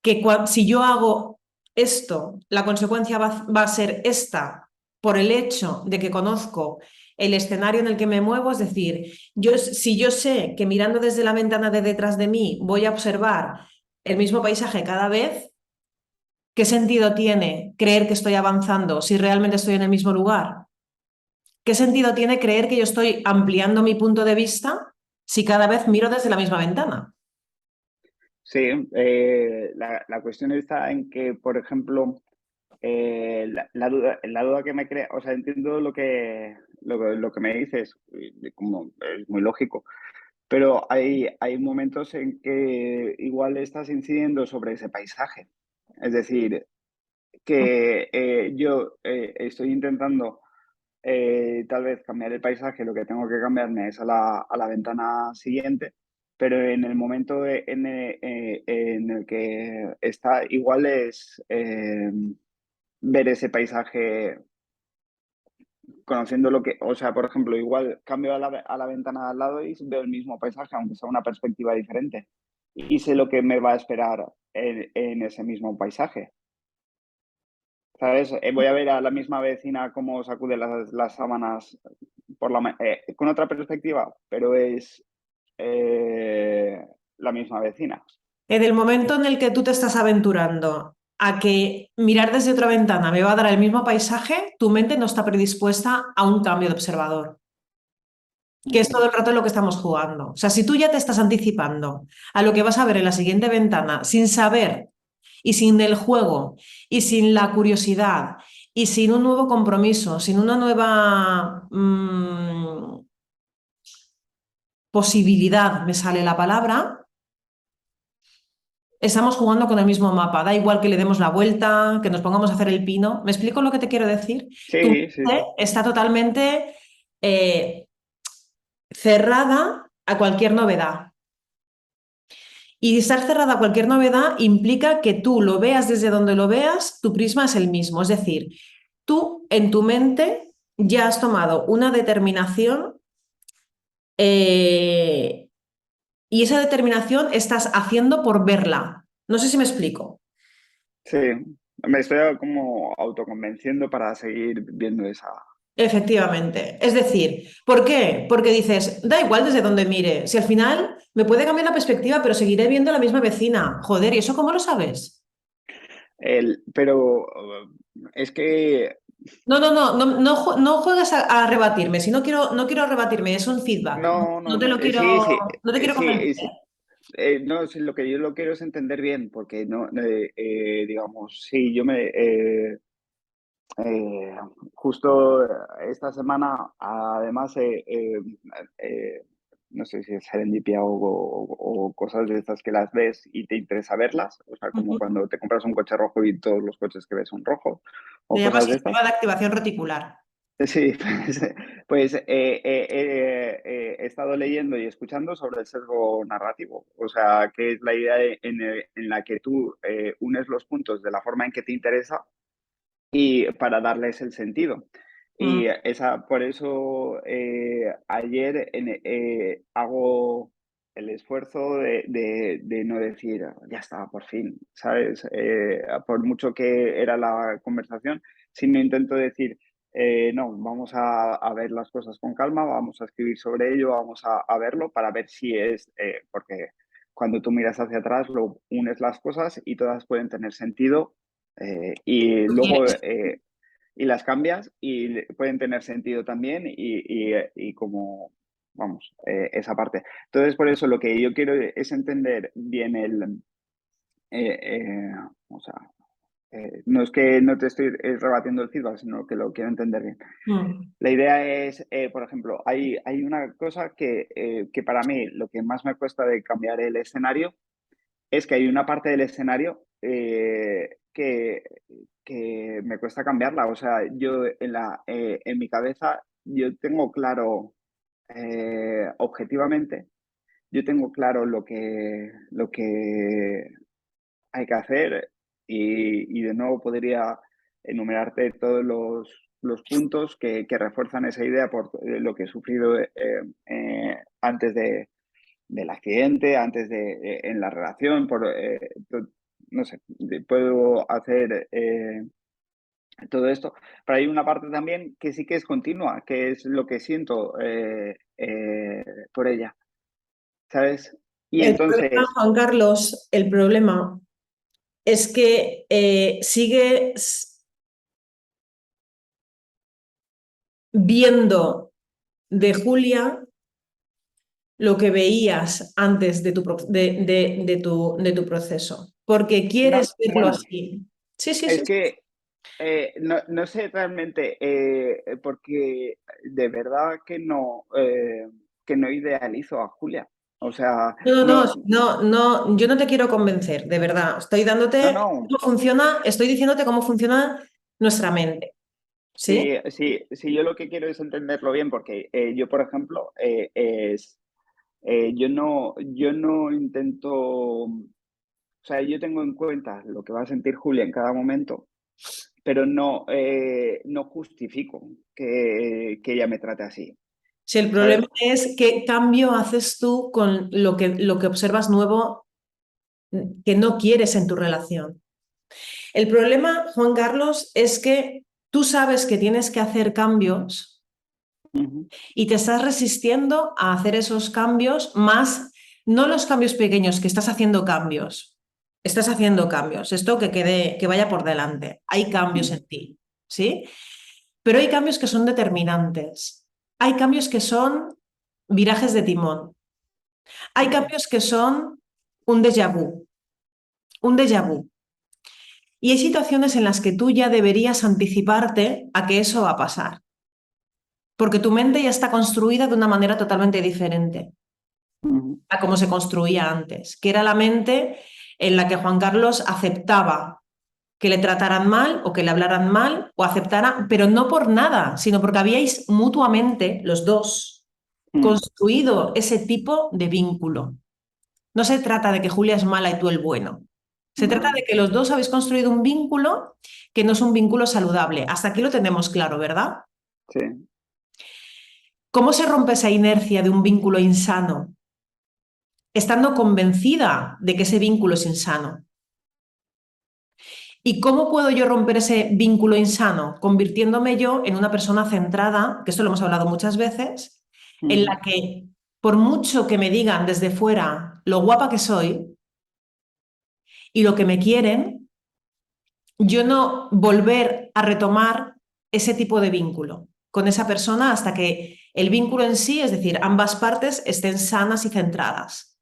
que si yo hago esto, la consecuencia va a ser esta por el hecho de que conozco el escenario en el que me muevo, es decir, si yo sé que mirando desde la ventana de detrás de mí voy a observar el mismo paisaje cada vez, ¿qué sentido tiene creer que estoy avanzando si realmente estoy en el mismo lugar? ¿Qué sentido tiene creer que yo estoy ampliando mi punto de vista si cada vez miro desde la misma ventana? sí, la cuestión está en que, por ejemplo, la duda que me crea, o sea, entiendo lo que me dices, como es muy lógico, pero hay momentos en que igual estás incidiendo sobre ese paisaje. Es decir, que yo estoy intentando tal vez cambiar el paisaje, lo que tengo que cambiarme es a la ventana siguiente, pero en el momento en el que está, igual es ver ese paisaje conociendo lo que, o sea, por ejemplo, igual cambio a la ventana de al lado y veo el mismo paisaje, aunque sea una perspectiva diferente, y sé lo que me va a esperar en ese mismo paisaje. ¿Sabes? Voy a ver a la misma vecina cómo sacude las sábanas con otra perspectiva, pero es la misma vecina. En el momento en el que tú te estás aventurando a que mirar desde otra ventana me va a dar el mismo paisaje, tu mente no está predispuesta a un cambio de observador, que es Ujú, todo el rato lo que estamos jugando. O sea, si tú ya te estás anticipando a lo que vas a ver en la siguiente ventana sin saber y sin el juego y sin la curiosidad y sin un nuevo compromiso, sin una nueva posibilidad, me sale la palabra. Estamos jugando con el mismo mapa, da igual que le demos la vuelta, que nos pongamos a hacer el pino. ¿Me explico lo que te quiero decir? Tu sí, sí, mente sí. está totalmente eh, cerrada a cualquier novedad. Y estar cerrada a cualquier novedad implica que tú lo veas desde donde lo veas, tu prisma es el mismo. Es decir, tú en tu mente ya has tomado una determinación eh, y esa determinación estás haciendo por verla. No sé si me explico. Sí, me estoy como autoconvenciendo para seguir viendo esa. Efectivamente. Es decir, ¿por qué? Porque dices, da igual desde donde mire, si al final me puede cambiar la perspectiva, pero seguiré viendo la misma vecina. Joder, ¿y eso cómo lo sabes? Pero es que No, no, no, no, no, no juegues a rebatirme. Si no quiero, no quiero rebatirme, es un feedback. No, no, no no, te no, lo quiero, sí, sí, no te quiero sí, convencer. sí. No, sí, lo que yo lo quiero es entender bien, porque no, digamos, sí, Eh, justo esta semana, además, no sé si es serendipia o cosas de estas que las ves y te interesa verlas, o sea, como Ujú. cuando te compras un coche rojo y todos los coches que ves son rojos, Se o llama cosas de estas. sistema de activación reticular. Sí, pues he estado leyendo y escuchando sobre el sesgo narrativo, o sea, que es la idea en la que tú unes los puntos de la forma en que te interesa y para darles el sentido. Mm. Y por eso ayer hago el esfuerzo de no decir, ya está, por fin, ¿sabes? Por mucho que era la conversación, sino intento decir, no, vamos a ver las cosas con calma, vamos a escribir sobre ello, vamos a verlo para ver si es, porque cuando tú miras hacia atrás, lo unes las cosas y todas pueden tener sentido y ¿Tú luego quieres? y las cambias y pueden tener sentido también y como, vamos, esa parte. Entonces, por eso lo que yo quiero es entender bien eh, eh, o sea, no es que no te estoy rebatiendo el feedback, sino que lo quiero entender bien. Mm. La idea es, por ejemplo, hay una cosa que para mí lo que más me cuesta de cambiar el escenario es que hay una parte del escenario que me cuesta cambiarla. O sea, yo en mi cabeza, yo tengo claro, objetivamente, yo tengo claro lo que hay que hacer y de nuevo podría enumerarte todos los puntos que refuerzan esa idea por lo que he sufrido antes del accidente, antes en la relación, no sé, puedo hacer todo esto. Pero hay una parte también que sí que es continua, que es lo que siento por ella, ¿sabes? Y El problema, entonces, Juan Carlos, el problema es que sigues viendo de Julia lo que veías antes de de tu proceso, porque no, quieres verlo bueno, así. Sí, sí, sí. es que no sé realmente, porque de verdad que no idealizo a Julia. O sea, No, no, no, no, no, yo no te quiero convencer, de verdad. Estoy no, dándote no. cómo funciona, estoy diciéndote cómo funciona nuestra mente, ¿sí? Sí, sí, sí, yo lo que quiero es entenderlo bien, porque yo, por ejemplo, yo no intento, o sea, yo tengo en cuenta lo que va a sentir Julia en cada momento, pero no justifico que ella me trate así, Si el problema ¿sabes? es qué cambio haces tú con lo que observas nuevo que no quieres en tu relación. El problema, Juan Carlos, es que tú sabes que tienes que hacer cambios Ujú, y te estás resistiendo a hacer esos cambios, más no los cambios pequeños, que estás haciendo cambios. Estás haciendo cambios. Esto que quede, que vaya por delante. Hay cambios ujú, en ti, ¿sí? Pero hay cambios que son determinantes. Hay cambios que son virajes de timón. Hay ujú, cambios que son un déjà vu, un déjà vu. Y hay situaciones en las que tú ya deberías anticiparte a que eso va a pasar, porque tu mente ya está construida de una manera totalmente diferente ujú, a cómo se construía antes, que era la mente en la que Juan Carlos aceptaba que le trataran mal o que le hablaran mal o aceptara, pero no por nada, sino porque habíais mutuamente los dos ujú, construido ese tipo de vínculo. No se trata de que Julia es mala y tú el bueno. Se trata vale, de que los dos habéis construido un vínculo que no es un vínculo saludable. Hasta aquí lo tenemos claro, ¿verdad? sí. ¿Cómo se rompe esa inercia de un vínculo insano? Estando convencida de que ese vínculo es insano. ¿Y cómo puedo yo romper ese vínculo insano? Convirtiéndome yo en una persona centrada, que esto lo hemos hablado muchas veces, en Ujú, la que por mucho que me digan desde fuera lo guapa que soy y lo que me quieren, yo no volver a retomar ese tipo de vínculo con esa persona hasta que el vínculo en sí, es decir, ambas partes estén sanas y centradas.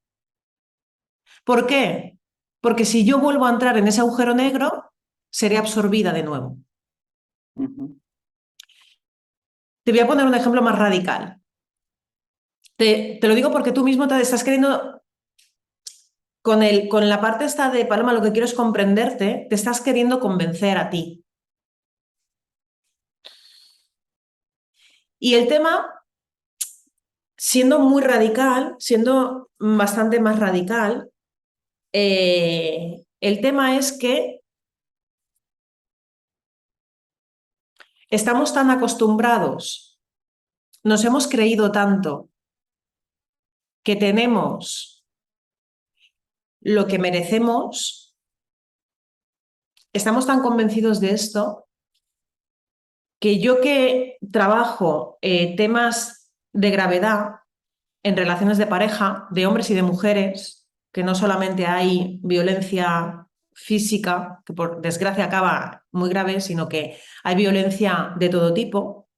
¿Por qué? Porque si yo vuelvo a entrar en ese agujero negro, seré absorbida de nuevo. ujú, Te voy a poner un ejemplo más radical. Te lo digo porque tú mismo te estás queriendo, con la parte esta de Paloma, lo que quiero es comprenderte, te estás queriendo convencer a ti. Y el tema, siendo muy radical, siendo bastante más radical, el tema es que estamos tan acostumbrados, nos hemos creído tanto que tenemos lo que merecemos, estamos tan convencidos de esto que yo que trabajo temas de gravedad en relaciones de pareja, de hombres y de mujeres, que no solamente hay violencia física, que por desgracia acaba muy grave, sino que hay violencia de todo tipo.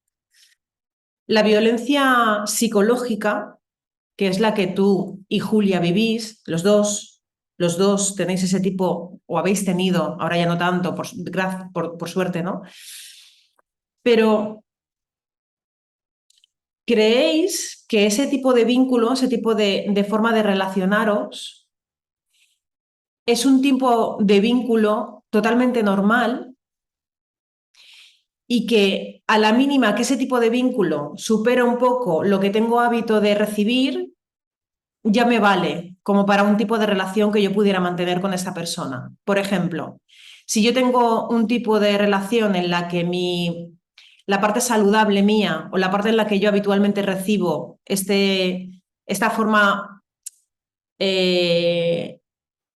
La violencia psicológica, que es la que tú y Julia vivís, los dos tenéis ese tipo, o habéis tenido, ahora ya no tanto, por suerte, ¿no? Pero ¿creéis que ese tipo de vínculo, ese tipo de forma de relacionaros es un tipo de vínculo totalmente normal y que a la mínima que ese tipo de vínculo supera un poco lo que tengo hábito de recibir, ya me vale como para un tipo de relación que yo pudiera mantener con esa persona? Por ejemplo, si yo tengo un tipo de relación en la que la parte saludable mía o la parte en la que yo habitualmente recibo esta forma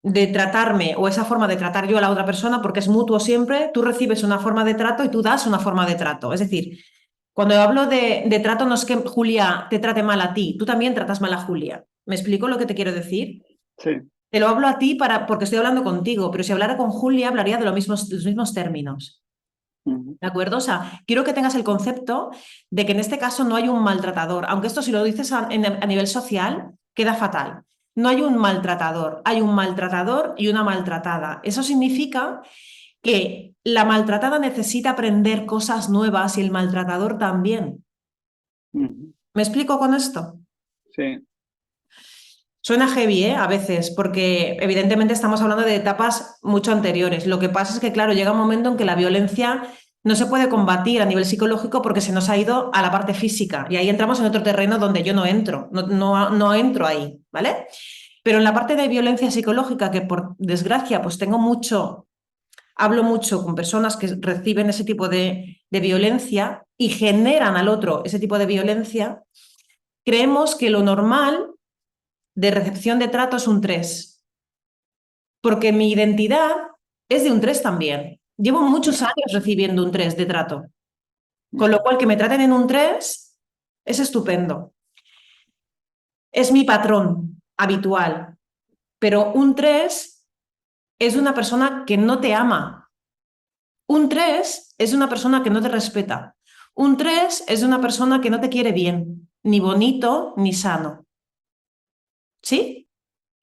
de tratarme o esa forma de tratar yo a la otra persona, porque es mutuo siempre, tú recibes una forma de trato y tú das una forma de trato. Es decir, cuando hablo de trato no es que Julia te trate mal a ti, tú también tratas mal a Julia. ¿Me explico lo que te quiero decir? Sí. Te lo hablo a ti porque estoy hablando contigo, pero si hablara con Julia hablaría de los mismos términos. Ujú. ¿De acuerdo? O sea, quiero que tengas el concepto de que en este caso no hay un maltratador, aunque esto si lo dices a nivel social queda fatal. No hay un maltratador, hay un maltratador y una maltratada. Eso significa que la maltratada necesita aprender cosas nuevas y el maltratador también. Ujú. ¿Me explico con esto? Sí. Suena heavy, ¿eh? A veces, porque evidentemente estamos hablando de etapas mucho anteriores. Lo que pasa es que, claro, llega un momento en que la violencia no se puede combatir a nivel psicológico porque se nos ha ido a la parte física y ahí entramos en otro terreno donde yo no entro, no entro ahí, ¿vale? Pero en la parte de violencia psicológica, que por desgracia, pues hablo mucho con personas que reciben ese tipo de violencia y generan al otro ese tipo de violencia, creemos que lo normal de recepción de trato es un 3 porque mi identidad es de un 3 también. Llevo muchos años recibiendo un 3 de trato, con lo Ujú. cual que me traten en un 3 es estupendo. Es mi patrón habitual, pero un 3 es una persona que no te ama. Un 3 es una persona que no te respeta. Un 3 es una persona que no te quiere bien, ni bonito, ni sano. ¿Sí?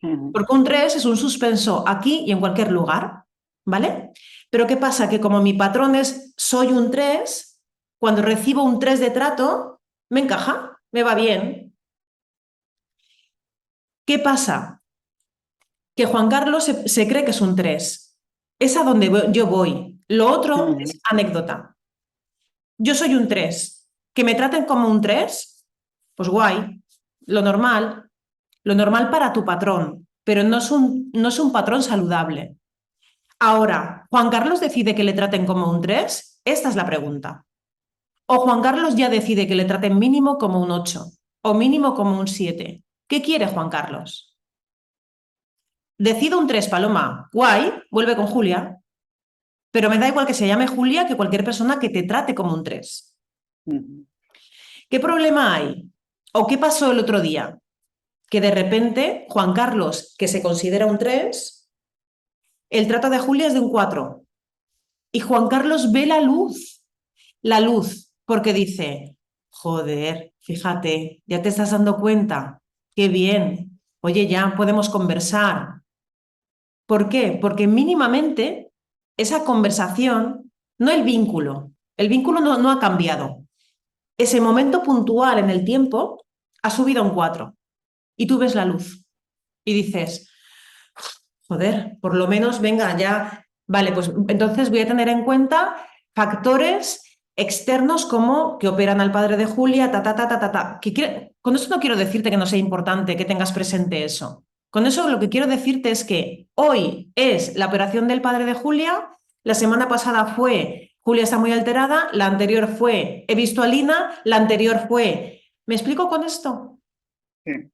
Ujú. Porque un 3 es un suspenso aquí y en cualquier lugar, ¿vale? Pero ¿qué pasa? Que como mi patrón es soy un 3, cuando recibo un 3 de trato, me encaja, me va bien. ¿Qué pasa? Que Juan Carlos se cree que es un 3. Es a donde yo voy. Lo otro Ujú. es anécdota. Yo soy un 3. Que me traten como un 3, pues guay. Lo normal, lo normal para tu patrón, pero no es un patrón saludable. Ahora, ¿Juan Carlos decide que le traten como un 3? Esta es la pregunta. ¿O Juan Carlos ya decide que le traten mínimo como un 8 o mínimo como un 7? ¿Qué quiere Juan Carlos? Decido un 3, Paloma. Guay, vuelve con Julia. Pero me da igual que se llame Julia que cualquier persona que te trate como un 3. Ujú. ¿Qué problema hay? ¿O qué pasó el otro día? Que de repente Juan Carlos, que se considera un 3, el trato de Julia es de un 4. Y Juan Carlos ve la luz, porque dice, joder, fíjate, ya te estás dando cuenta, qué bien, oye, ya podemos conversar. ¿Por qué? Porque mínimamente esa conversación, no el vínculo no ha cambiado. Ese momento puntual en el tiempo ha subido a un 4 y tú ves la luz y dices, joder, por lo menos, venga, ya, vale, pues entonces voy a tener en cuenta factores externos como que operan al padre de Julia, ta, ta, ta, ta, ta, ta. Con eso no quiero decirte que no sea importante que tengas presente eso. Con eso lo que quiero decirte es que hoy es la operación del padre de Julia, la semana pasada fue Julia está muy alterada, la anterior fue he visto a Lina, la anterior fue... ¿Me explico con esto? Sí.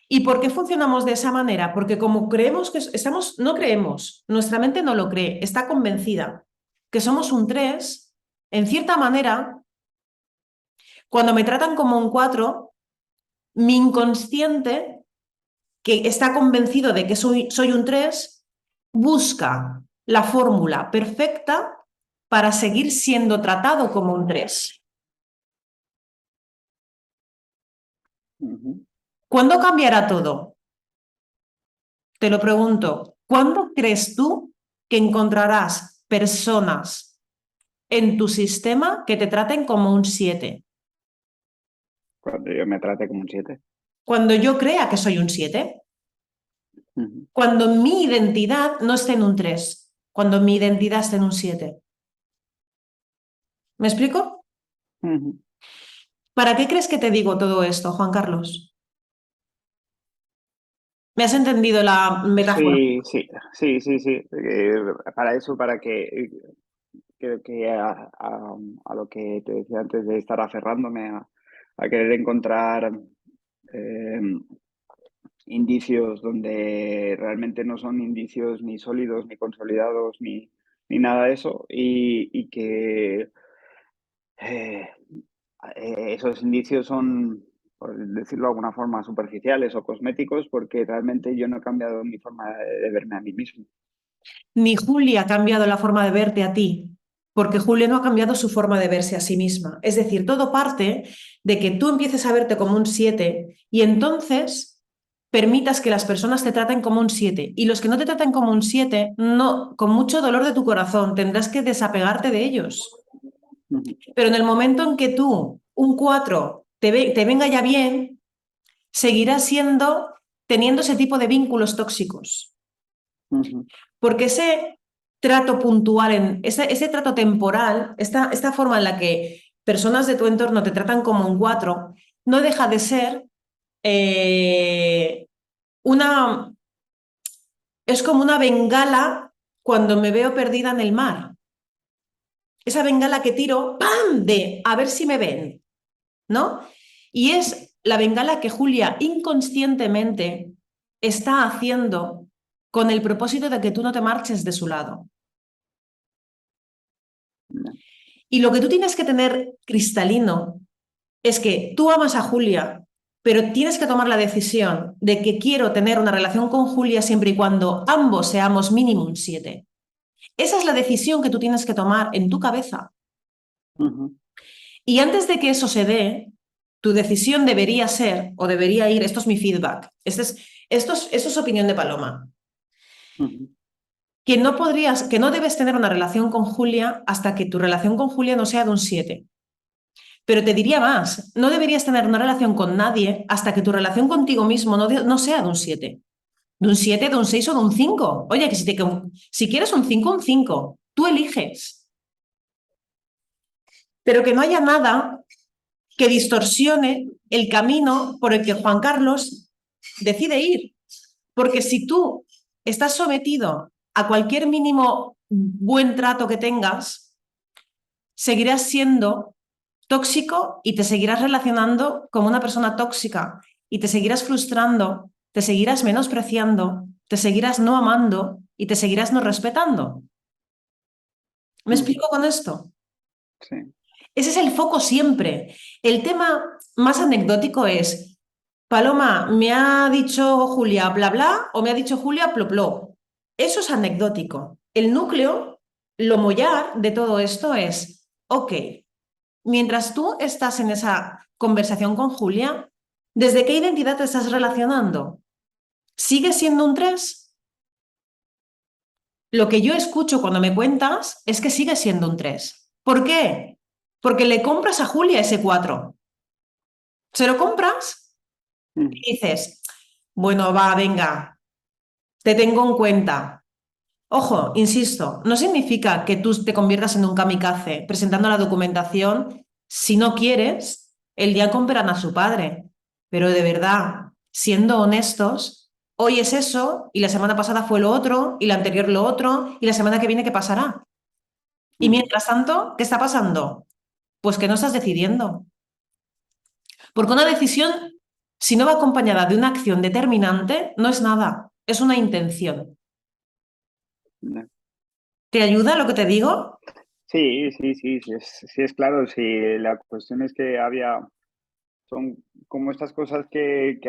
¿Y por qué funcionamos de esa manera? Porque como creemos que estamos, no creemos, nuestra mente no lo cree, está convencida que somos un 3, en cierta manera, cuando me tratan como un 4, mi inconsciente, que está convencido de que soy un 3, busca la fórmula perfecta para seguir siendo tratado como un 3. Ujú. ¿Cuándo cambiará todo? Te lo pregunto, ¿cuándo crees tú que encontrarás personas en tu sistema que te traten como un 7? Cuando yo me trate como un 7. Cuando yo crea que soy un 7, Ujú. cuando mi identidad no esté en un 3, cuando mi identidad esté en un 7. ¿Me explico? Ujú. ¿Para qué crees que te digo todo esto, Juan Carlos? ¿Me has entendido la metáfora? Sí, sí, sí, sí, sí. Para eso, para que creo que a lo que te decía antes de estar aferrándome a querer encontrar eh, indicios donde realmente no son indicios ni sólidos, ni consolidados, ni nada de eso, y que eh, esos indicios son, por decirlo de alguna forma, superficiales o cosméticos, porque realmente yo no he cambiado mi forma de verme a mí mismo. Ni Julia ha cambiado la forma de verte a ti, porque Julia no ha cambiado su forma de verse a sí misma. Es decir, todo parte de que tú empieces a verte como un 7 y entonces permitas que las personas te traten como un 7. Y los que no te traten como un 7, no, con mucho dolor de tu corazón, tendrás que desapegarte de ellos. Ujú. Pero en el momento en que tú, un 4, te venga ya bien, seguirás teniendo ese tipo de vínculos tóxicos. Ujú. Porque ese trato puntual, ese trato temporal, esta forma en la que personas de tu entorno te tratan como un 4, no deja de ser eh, una... Es como una bengala cuando me veo perdida en el mar. Esa bengala que tiro, ¡pam! De a ver si me ven, ¿no? Y es la bengala que Julia inconscientemente está haciendo con el propósito de que tú no te marches de su lado. Y lo que tú tienes que tener cristalino es que tú amas a Julia, pero tienes que tomar la decisión de que quiero tener una relación con Julia siempre y cuando ambos seamos mínimo un 7. Esa es la decisión que tú tienes que tomar en tu cabeza. Ujú. Y antes de que eso se dé, tu decisión debería ser o debería ir, esto es mi feedback, esto es opinión de Paloma, Ujú. que no debes tener una relación con Julia hasta que tu relación con Julia no sea de un 7. Pero te diría más, no deberías tener una relación con nadie hasta que tu relación contigo mismo no sea de un 7. De un 7, de un 6 o de un 5. Oye, que si quieres un 5, un 5. Tú eliges. Pero que no haya nada que distorsione el camino por el que Juan Carlos decide ir. Porque si tú estás sometido a cualquier mínimo buen trato que tengas, seguirás siendo tóxico y te seguirás relacionando como una persona tóxica y te seguirás frustrando, te seguirás menospreciando, te seguirás no amando y te seguirás no respetando. ¿Me Ujú. explico con esto? Sí. Ese es el foco siempre. El tema más anecdótico es, Paloma, me ha dicho Julia bla bla o me ha dicho Julia plo plo. Eso es anecdótico. El núcleo, lo mollar de todo esto es, ok, mientras tú estás en esa conversación con Julia, ¿desde qué identidad te estás relacionando? ¿Sigues siendo un 3? Lo que yo escucho cuando me cuentas es que sigues siendo un 3. ¿Por qué? Porque le compras a Julia ese 4. ¿Se lo compras? ujú, Dices, bueno, va, venga, te tengo en cuenta. Ojo, insisto, no significa que tú te conviertas en un kamikaze presentando la documentación si no quieres el día con verán a su padre. Pero de verdad, siendo honestos, hoy es eso y la semana pasada fue lo otro y la anterior lo otro y la semana que viene ¿qué pasará? Y ujú. mientras tanto, ¿qué está pasando? Pues que no estás decidiendo. Porque una decisión, si no va acompañada de una acción determinante, no es nada, es una intención. Ya. ¿Te ayuda lo que te digo? Sí, sí, sí, sí es claro. Sí, la cuestión es que son como estas cosas que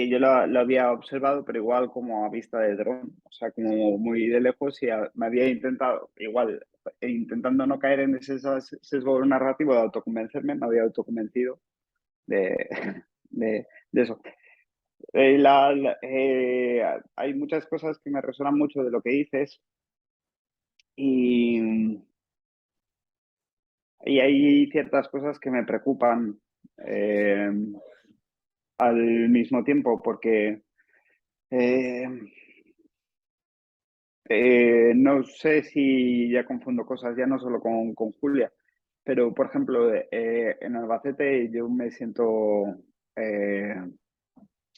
yo lo había observado, pero igual como a vista de dron, o sea, como muy de lejos y me había intentado, igual, intentando no caer en ese sesgo narrativo de autoconvencerme, me había autoconvencido de, de eso. Hay muchas cosas que me resuenan mucho de lo que dices y, y hay ciertas cosas que me preocupan eh, al mismo tiempo porque eh, no sé si ya confundo cosas, ya no solo con Julia, pero por ejemplo, en Albacete yo me siento eh,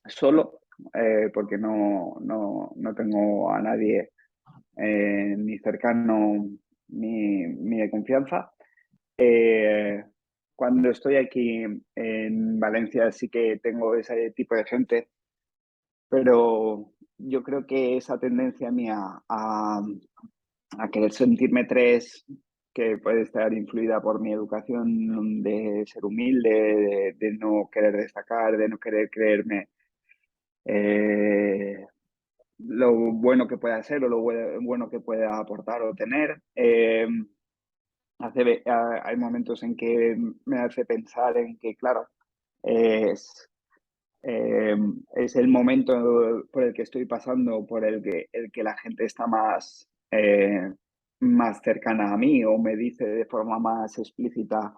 solo porque no tengo a nadie ni cercano ni de confianza. Eh, Cuando estoy aquí en Valencia sí que tengo ese tipo de gente, pero yo creo que esa tendencia mía a querer sentirme tres, que puede estar influida por mi educación de ser humilde, de no querer destacar, de no querer creerme eh, lo bueno que pueda ser o lo bueno que pueda aportar o tener. Hay momentos en que me hace pensar en que, claro, es, eh, es el momento por el que estoy pasando, por el que la gente está más cercana a mí o me dice de forma más explícita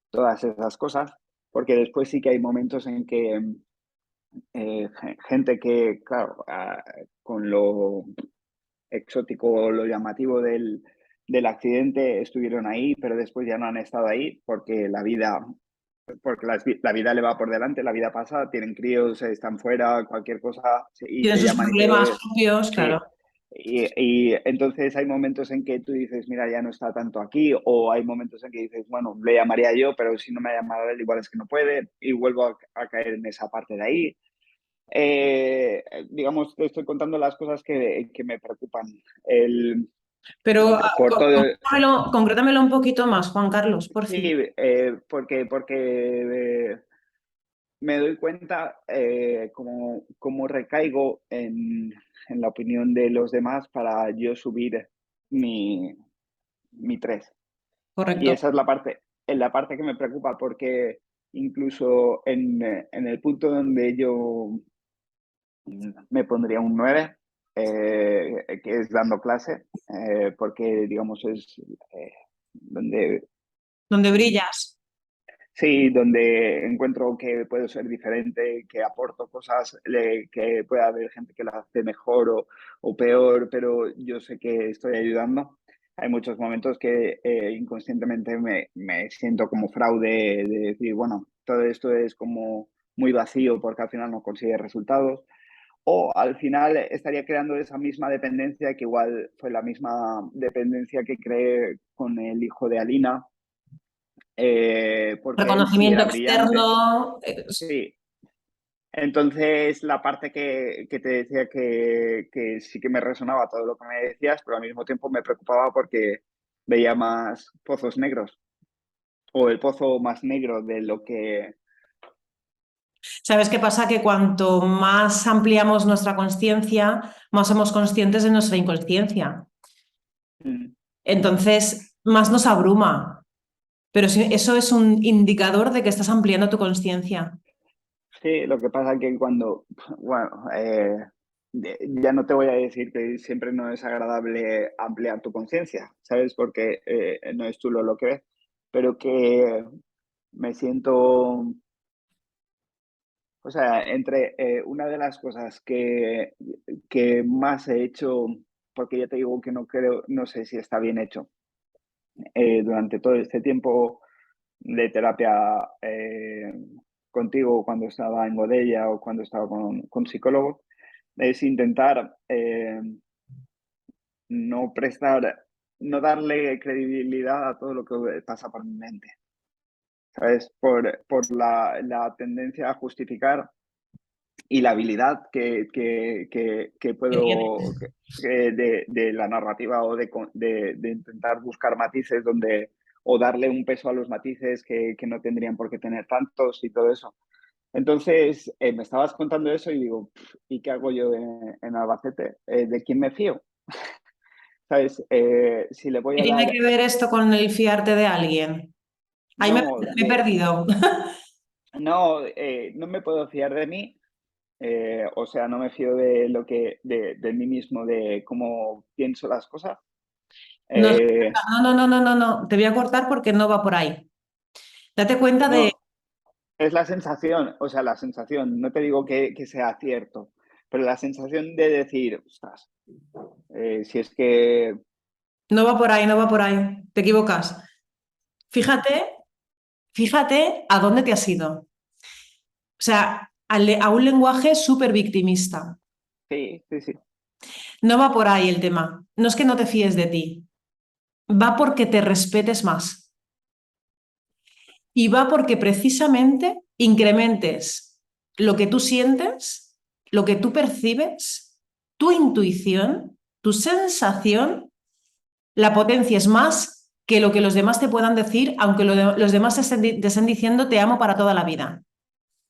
todas esas cosas, porque después sí que hay momentos en que gente que, claro, con lo exótico o lo llamativo del accidente estuvieron ahí, pero después ya no han estado ahí porque la vida le va por delante, la vida pasa, tienen críos, están fuera, cualquier cosa, sí, y Tienen te sus llaman y problemas te... propios, Sí, claro. y entonces hay momentos en que tú dices, mira, ya no está tanto aquí, o hay momentos en que dices, bueno, le llamaría yo, pero si no me ha llamado él, igual es que no puede, y vuelvo a caer en esa parte de ahí. Digamos, te estoy contando las cosas que me preocupan. El, Pero por todo, concrétamelo un poquito más, Juan Carlos, por sí, fin. porque me doy cuenta como recaigo en la opinión de los demás para yo subir mi, mi 3. Y Correcto. esa es la parte que me preocupa, porque incluso en el punto donde yo me pondría un 9 que es dando clase, porque digamos es donde Donde brillas. sí, donde encuentro que puedo ser diferente, que aporto cosas, que puede haber gente que las hace mejor o peor, pero yo sé que estoy ayudando. Hay muchos momentos que inconscientemente me siento como fraude de decir, bueno, todo esto es como muy vacío porque al final no consigue resultados. O al final estaría creando esa misma dependencia que igual fue la misma dependencia que creé con el hijo de Alina, porque él sí Reconocimiento era brillante. externo. Sí. Entonces, la parte que te decía que sí que me resonaba todo lo que me decías, pero al mismo tiempo me preocupaba porque veía más pozos negros o el pozo más negro de lo que... ¿Sabes qué pasa? Que cuanto más ampliamos nuestra consciencia, más somos conscientes de nuestra inconsciencia. Mm. Entonces, más nos abruma. Pero eso es un indicador de que estás ampliando tu conciencia. Sí, lo que pasa es que cuando, bueno, ya no te voy a decir que siempre no es agradable ampliar tu conciencia, ¿sabes? Porque no es tú lo que ves, pero que me siento O sea, entre una de las cosas que más he hecho, porque ya te digo que no creo, no sé si está bien hecho, durante todo este tiempo de terapia contigo cuando estaba en Godella o cuando estaba con psicólogos, es intentar no prestar, no darle credibilidad a todo lo que pasa por mi mente, ¿sabes? Por la tendencia a justificar y la habilidad que que puedo, tienes. de la narrativa o de intentar buscar matices donde, o darle un peso a los matices que no tendrían por qué tener tantos y todo eso. Entonces, me estabas contando eso y digo, ¿y qué hago yo en Albacete? ¿De quién me fío? ¿Sabes? Si le voy ¿Qué a tiene dar, que ver esto con el fiarte de alguien? Ahí no, me he perdido. no me puedo fiar de mí. O sea, no me fío de lo de mí mismo, de cómo pienso las cosas. No, Eh, no, te voy a cortar porque no va por ahí. Date cuenta de, no, es la sensación, o sea, la sensación, no te digo que sea cierto, pero la sensación de decir, ostras, si es que, no va por ahí, no va por ahí. Te equivocas. Fíjate, fíjate a dónde te has ido. O sea, a un lenguaje súper victimista. sí, sí, sí. No va por ahí el tema. No es que no te fíes de ti. Va porque te respetes más. Y va porque precisamente incrementes lo que tú sientes, lo que tú percibes, tu intuición, tu sensación, la potencia es más que lo que los demás te puedan decir, aunque los demás te estén diciendo te amo para toda la vida.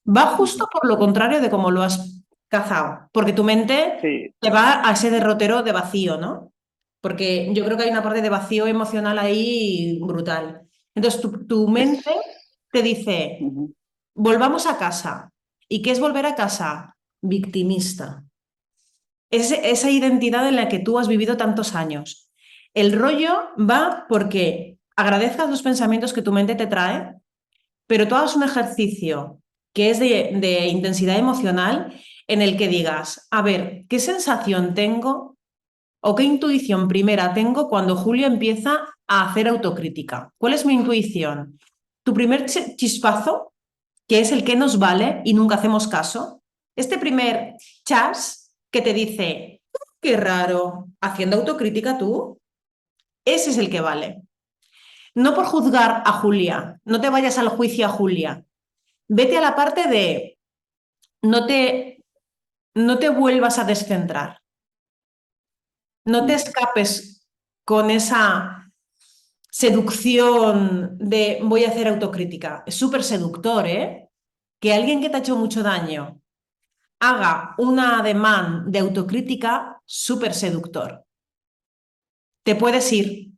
Va justo Ujú. por lo contrario de cómo lo has cazado, porque tu mente Sí. te va a ese derrotero de vacío, ¿no? Porque yo creo que hay una parte de vacío emocional ahí brutal. Entonces, tu mente Es, te dice, ujú. volvamos a casa. ¿Y qué es volver a casa? Victimista. Es esa identidad en la que tú has vivido tantos años. El rollo va porque agradezcas los pensamientos que tu mente te trae, pero tú hagas un ejercicio que es de intensidad emocional en el que digas, a ver, ¿qué sensación tengo o qué intuición primera tengo cuando Julio empieza a hacer autocrítica? ¿Cuál es mi intuición? Tu primer chispazo, que es el que nos vale y nunca hacemos caso. Este primer chas que te dice, qué raro, haciendo autocrítica tú, ese es el que vale. No por juzgar a Julia, no te vayas al juicio a Julia. Vete a la parte de no te, no te vuelvas a descentrar, no te Ujú. escapes con esa seducción de voy a hacer autocrítica. Es súper seductor, ¿eh? Que alguien que te ha hecho mucho daño haga un ademán de autocrítica, súper seductor. Te puedes ir,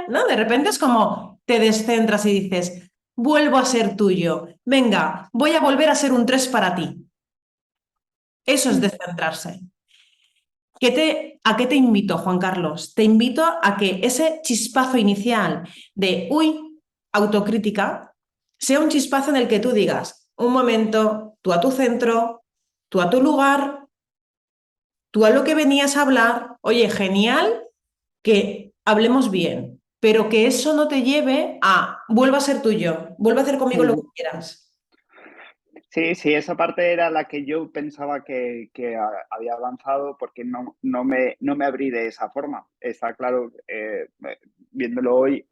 ¿no? De repente es como te descentras y dices, vuelvo a ser tuyo, venga, voy a volver a ser un 3 para ti. Eso es Mm. descentrarse. ¿A qué te invito, Juan Carlos? Te invito a que ese chispazo inicial de, uy, autocrítica, sea un chispazo en el que tú digas, un momento, tú a tu centro, tú a tu lugar, tú a lo que venías a hablar, oye, genial que hablemos bien, pero que eso no te lleve a, vuelva a ser tuyo, vuelva a hacer conmigo lo que Ujú. quieras. Sí, sí, esa parte era la que yo pensaba que había avanzado porque no me abrí de esa forma. Está claro, viéndolo hoy,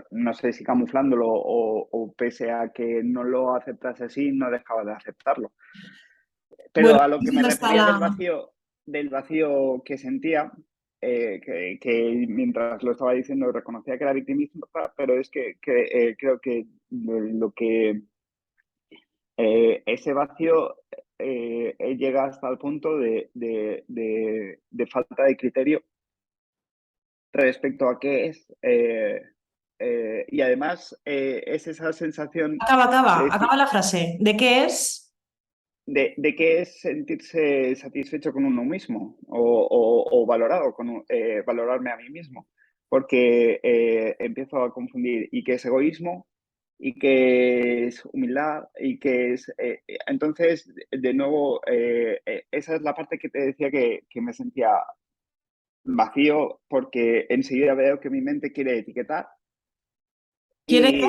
no sé si camuflándolo o pese a que no lo aceptase así, no dejaba de aceptarlo. Bueno, Pero a lo ¿es que me dónde está refería la... del vacío que sentía, que mientras lo estaba diciendo reconocía que era victimismo, pero es que creo que lo que ese vacío llega hasta el punto de falta de criterio respecto a qué es. Y además es esa sensación de Acaba decir, la frase. ¿De qué es? de qué es sentirse satisfecho con uno mismo o valorado, valorarme a mí mismo. Porque empiezo a confundir y qué es egoísmo y que es humildad y que es... entonces, de nuevo, esa es la parte que te decía que me sentía vacío porque enseguida veo que mi mente quiere etiquetar ¿Quiere y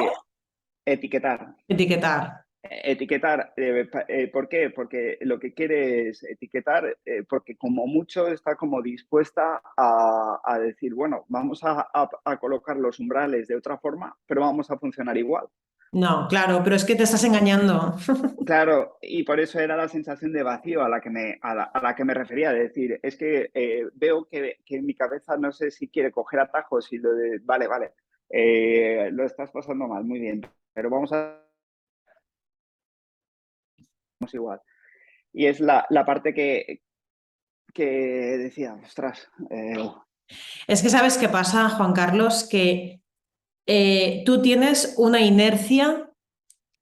etiquetar. etiquetar? Etiquetar, ¿por qué? Porque lo que quiere es etiquetar, porque como mucho está como dispuesta a decir, bueno, vamos a colocar los umbrales de otra forma, pero vamos a funcionar igual. No, claro, pero es que te estás engañando. Claro, y por eso era la sensación de vacío a la que me refería, de decir, es que veo que en mi cabeza no sé si quiere coger atajos y lo de, vale, vale, lo estás pasando mal, muy bien, pero vamos igual. Y es la parte que decía, ostras, Es que sabes qué pasa, Juan Carlos, que tú tienes una inercia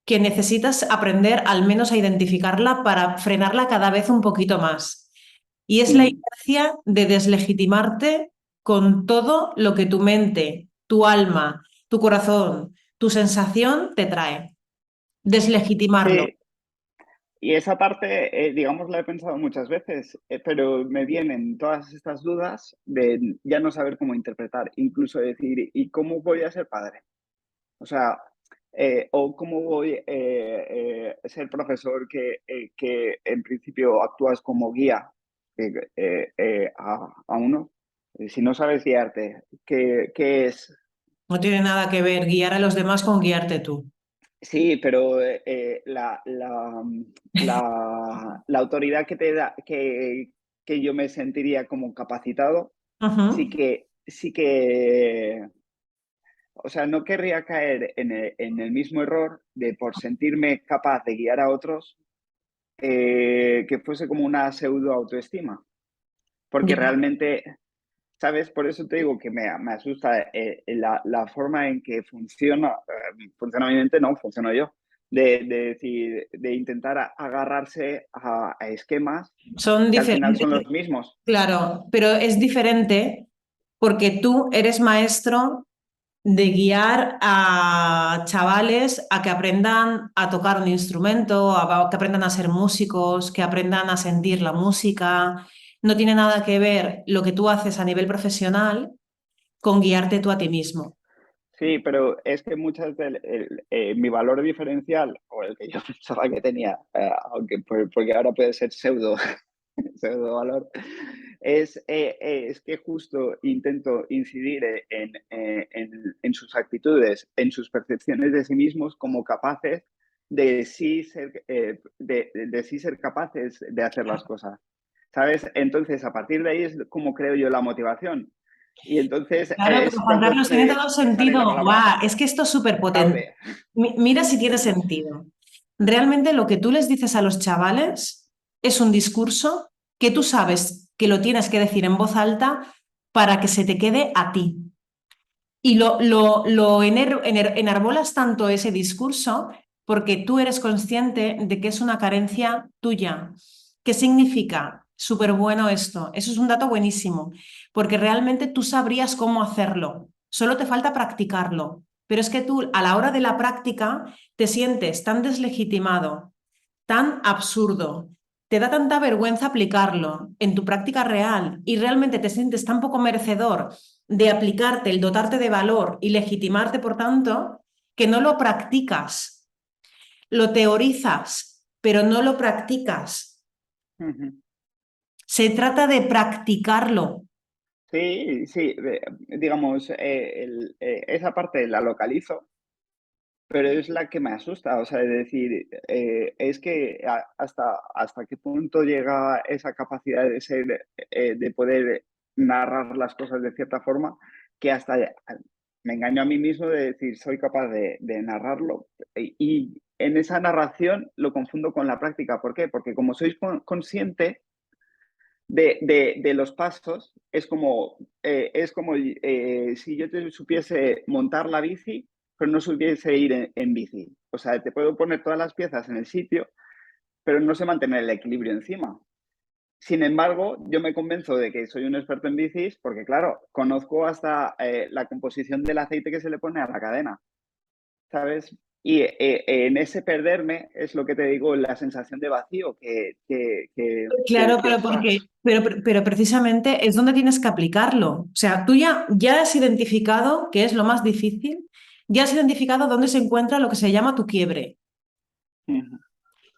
que necesitas aprender al menos a identificarla para frenarla cada vez un poquito más. Y es la ujú. inercia de deslegitimarte con todo lo que tu mente, tu alma, tu corazón, tu sensación te trae. Deslegitimarlo. Sí, y esa parte, digamos, la he pensado muchas veces, pero me vienen todas estas dudas de ya no saber cómo interpretar, incluso decir, ¿y cómo voy a ser padre? O sea, o cómo voy a ser profesor que en principio actúas como guía a uno. Si no sabes guiarte, ¿qué es? No tiene nada que ver guiar a los demás con guiarte tú. Sí, pero la autoridad que te da, que yo me sentiría como capacitado, Ujú. sí que, o sea, no querría caer en el mismo error de por sentirme capaz de guiar a otros, que fuese como una pseudo autoestima, porque Ya. realmente, ¿sabes? Por eso te digo que me asusta la forma en que funciona mi mente, no, funciono yo. De decir, de intentar agarrarse a esquemas Son que al final son diferentes, los mismos. claro, pero es diferente porque tú eres maestro de guiar a chavales a que aprendan a tocar un instrumento, a que aprendan a ser músicos, que aprendan a sentir la música. No tiene nada que ver lo que tú haces a nivel profesional con guiarte tú a ti mismo. Sí, pero es que muchas de mi valor diferencial, o el que yo pensaba que tenía, aunque porque ahora puede ser pseudo valor, es que justo intento incidir en sus actitudes, en sus percepciones de sí mismos como capaces de sí ser capaces de hacer las cosas. ¿Sabes? Entonces, a partir de ahí es como creo yo la motivación. Y entonces Claro, pero es Juan cuando Carlos, tiene todo te sale la sentido. palabra ¡Guau! Es que esto es súper potente. fraude. Mira si tiene sentido. Realmente lo que tú les dices a los chavales es un discurso que tú sabes que lo tienes que decir en voz alta para que se te quede a ti. Y enarbolas tanto ese discurso porque tú eres consciente de que es una carencia tuya. ¿Qué significa? Súper bueno esto. Eso es un dato buenísimo, porque realmente tú sabrías cómo hacerlo. Solo te falta practicarlo. Pero es que tú a la hora de la práctica te sientes tan deslegitimado, tan absurdo, te da tanta vergüenza aplicarlo en tu práctica real y realmente te sientes tan poco merecedor de aplicarte, el dotarte de valor y legitimarte, por tanto, que no lo practicas, lo teorizas, pero no lo practicas. Ujú. Se trata de practicarlo. Sí, sí, digamos, esa parte la localizo, pero es la que me asusta, o sea, es decir, es que hasta qué punto llega esa capacidad de ser, de poder narrar las cosas de cierta forma, que hasta me engaño a mí mismo de decir, soy capaz de narrarlo, y en esa narración lo confundo con la práctica. ¿Por qué? Porque como sois consciente de los pasos, es como si yo te supiese montar la bici, pero no supiese ir en bici. O sea, te puedo poner todas las piezas en el sitio, pero no sé mantener el equilibrio encima. Sin embargo, yo me convenzo de que soy un experto en bicis porque, claro, conozco hasta la composición del aceite que se le pone a la cadena, ¿sabes? Y en ese perderme es lo que te digo, la sensación de vacío que Claro, decía, ostras. pero precisamente es donde tienes que aplicarlo. O sea, tú ya has identificado, que es lo más difícil, ya has identificado dónde se encuentra lo que se llama tu quiebre. Ujú,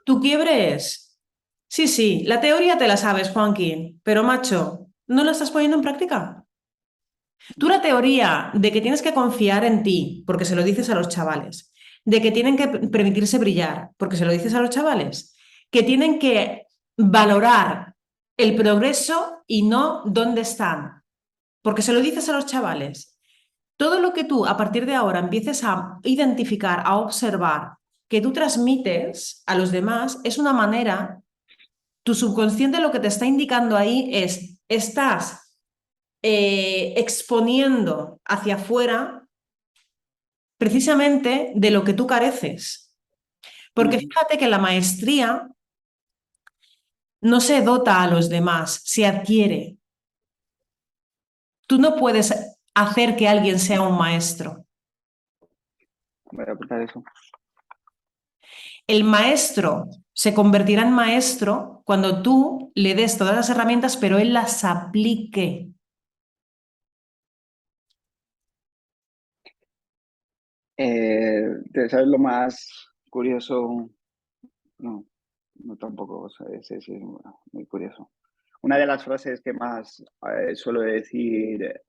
Tu quiebre es, sí, sí, la teoría te la sabes, Joaquín, pero macho, ¿no la estás poniendo en práctica? Tú la teoría de que tienes que confiar en ti, porque se lo dices a los chavales, de que tienen que permitirse brillar, porque se lo dices a los chavales, que tienen que valorar el progreso y no dónde están, porque se lo dices a los chavales. Todo lo que tú a partir de ahora empieces a identificar, a observar, que tú transmites a los demás, es una manera, tu subconsciente lo que te está indicando ahí es, estás exponiendo hacia afuera precisamente de lo que tú careces. Porque ujú. fíjate que la maestría no se dota a los demás, se adquiere. Tú no puedes hacer que alguien sea un maestro. Voy a apuntar eso. El maestro se convertirá en maestro cuando tú le des todas las herramientas, pero él las aplique. ¿Sabes lo más curioso? No, no tampoco, o sea, es muy curioso. Una de las frases que más suelo decir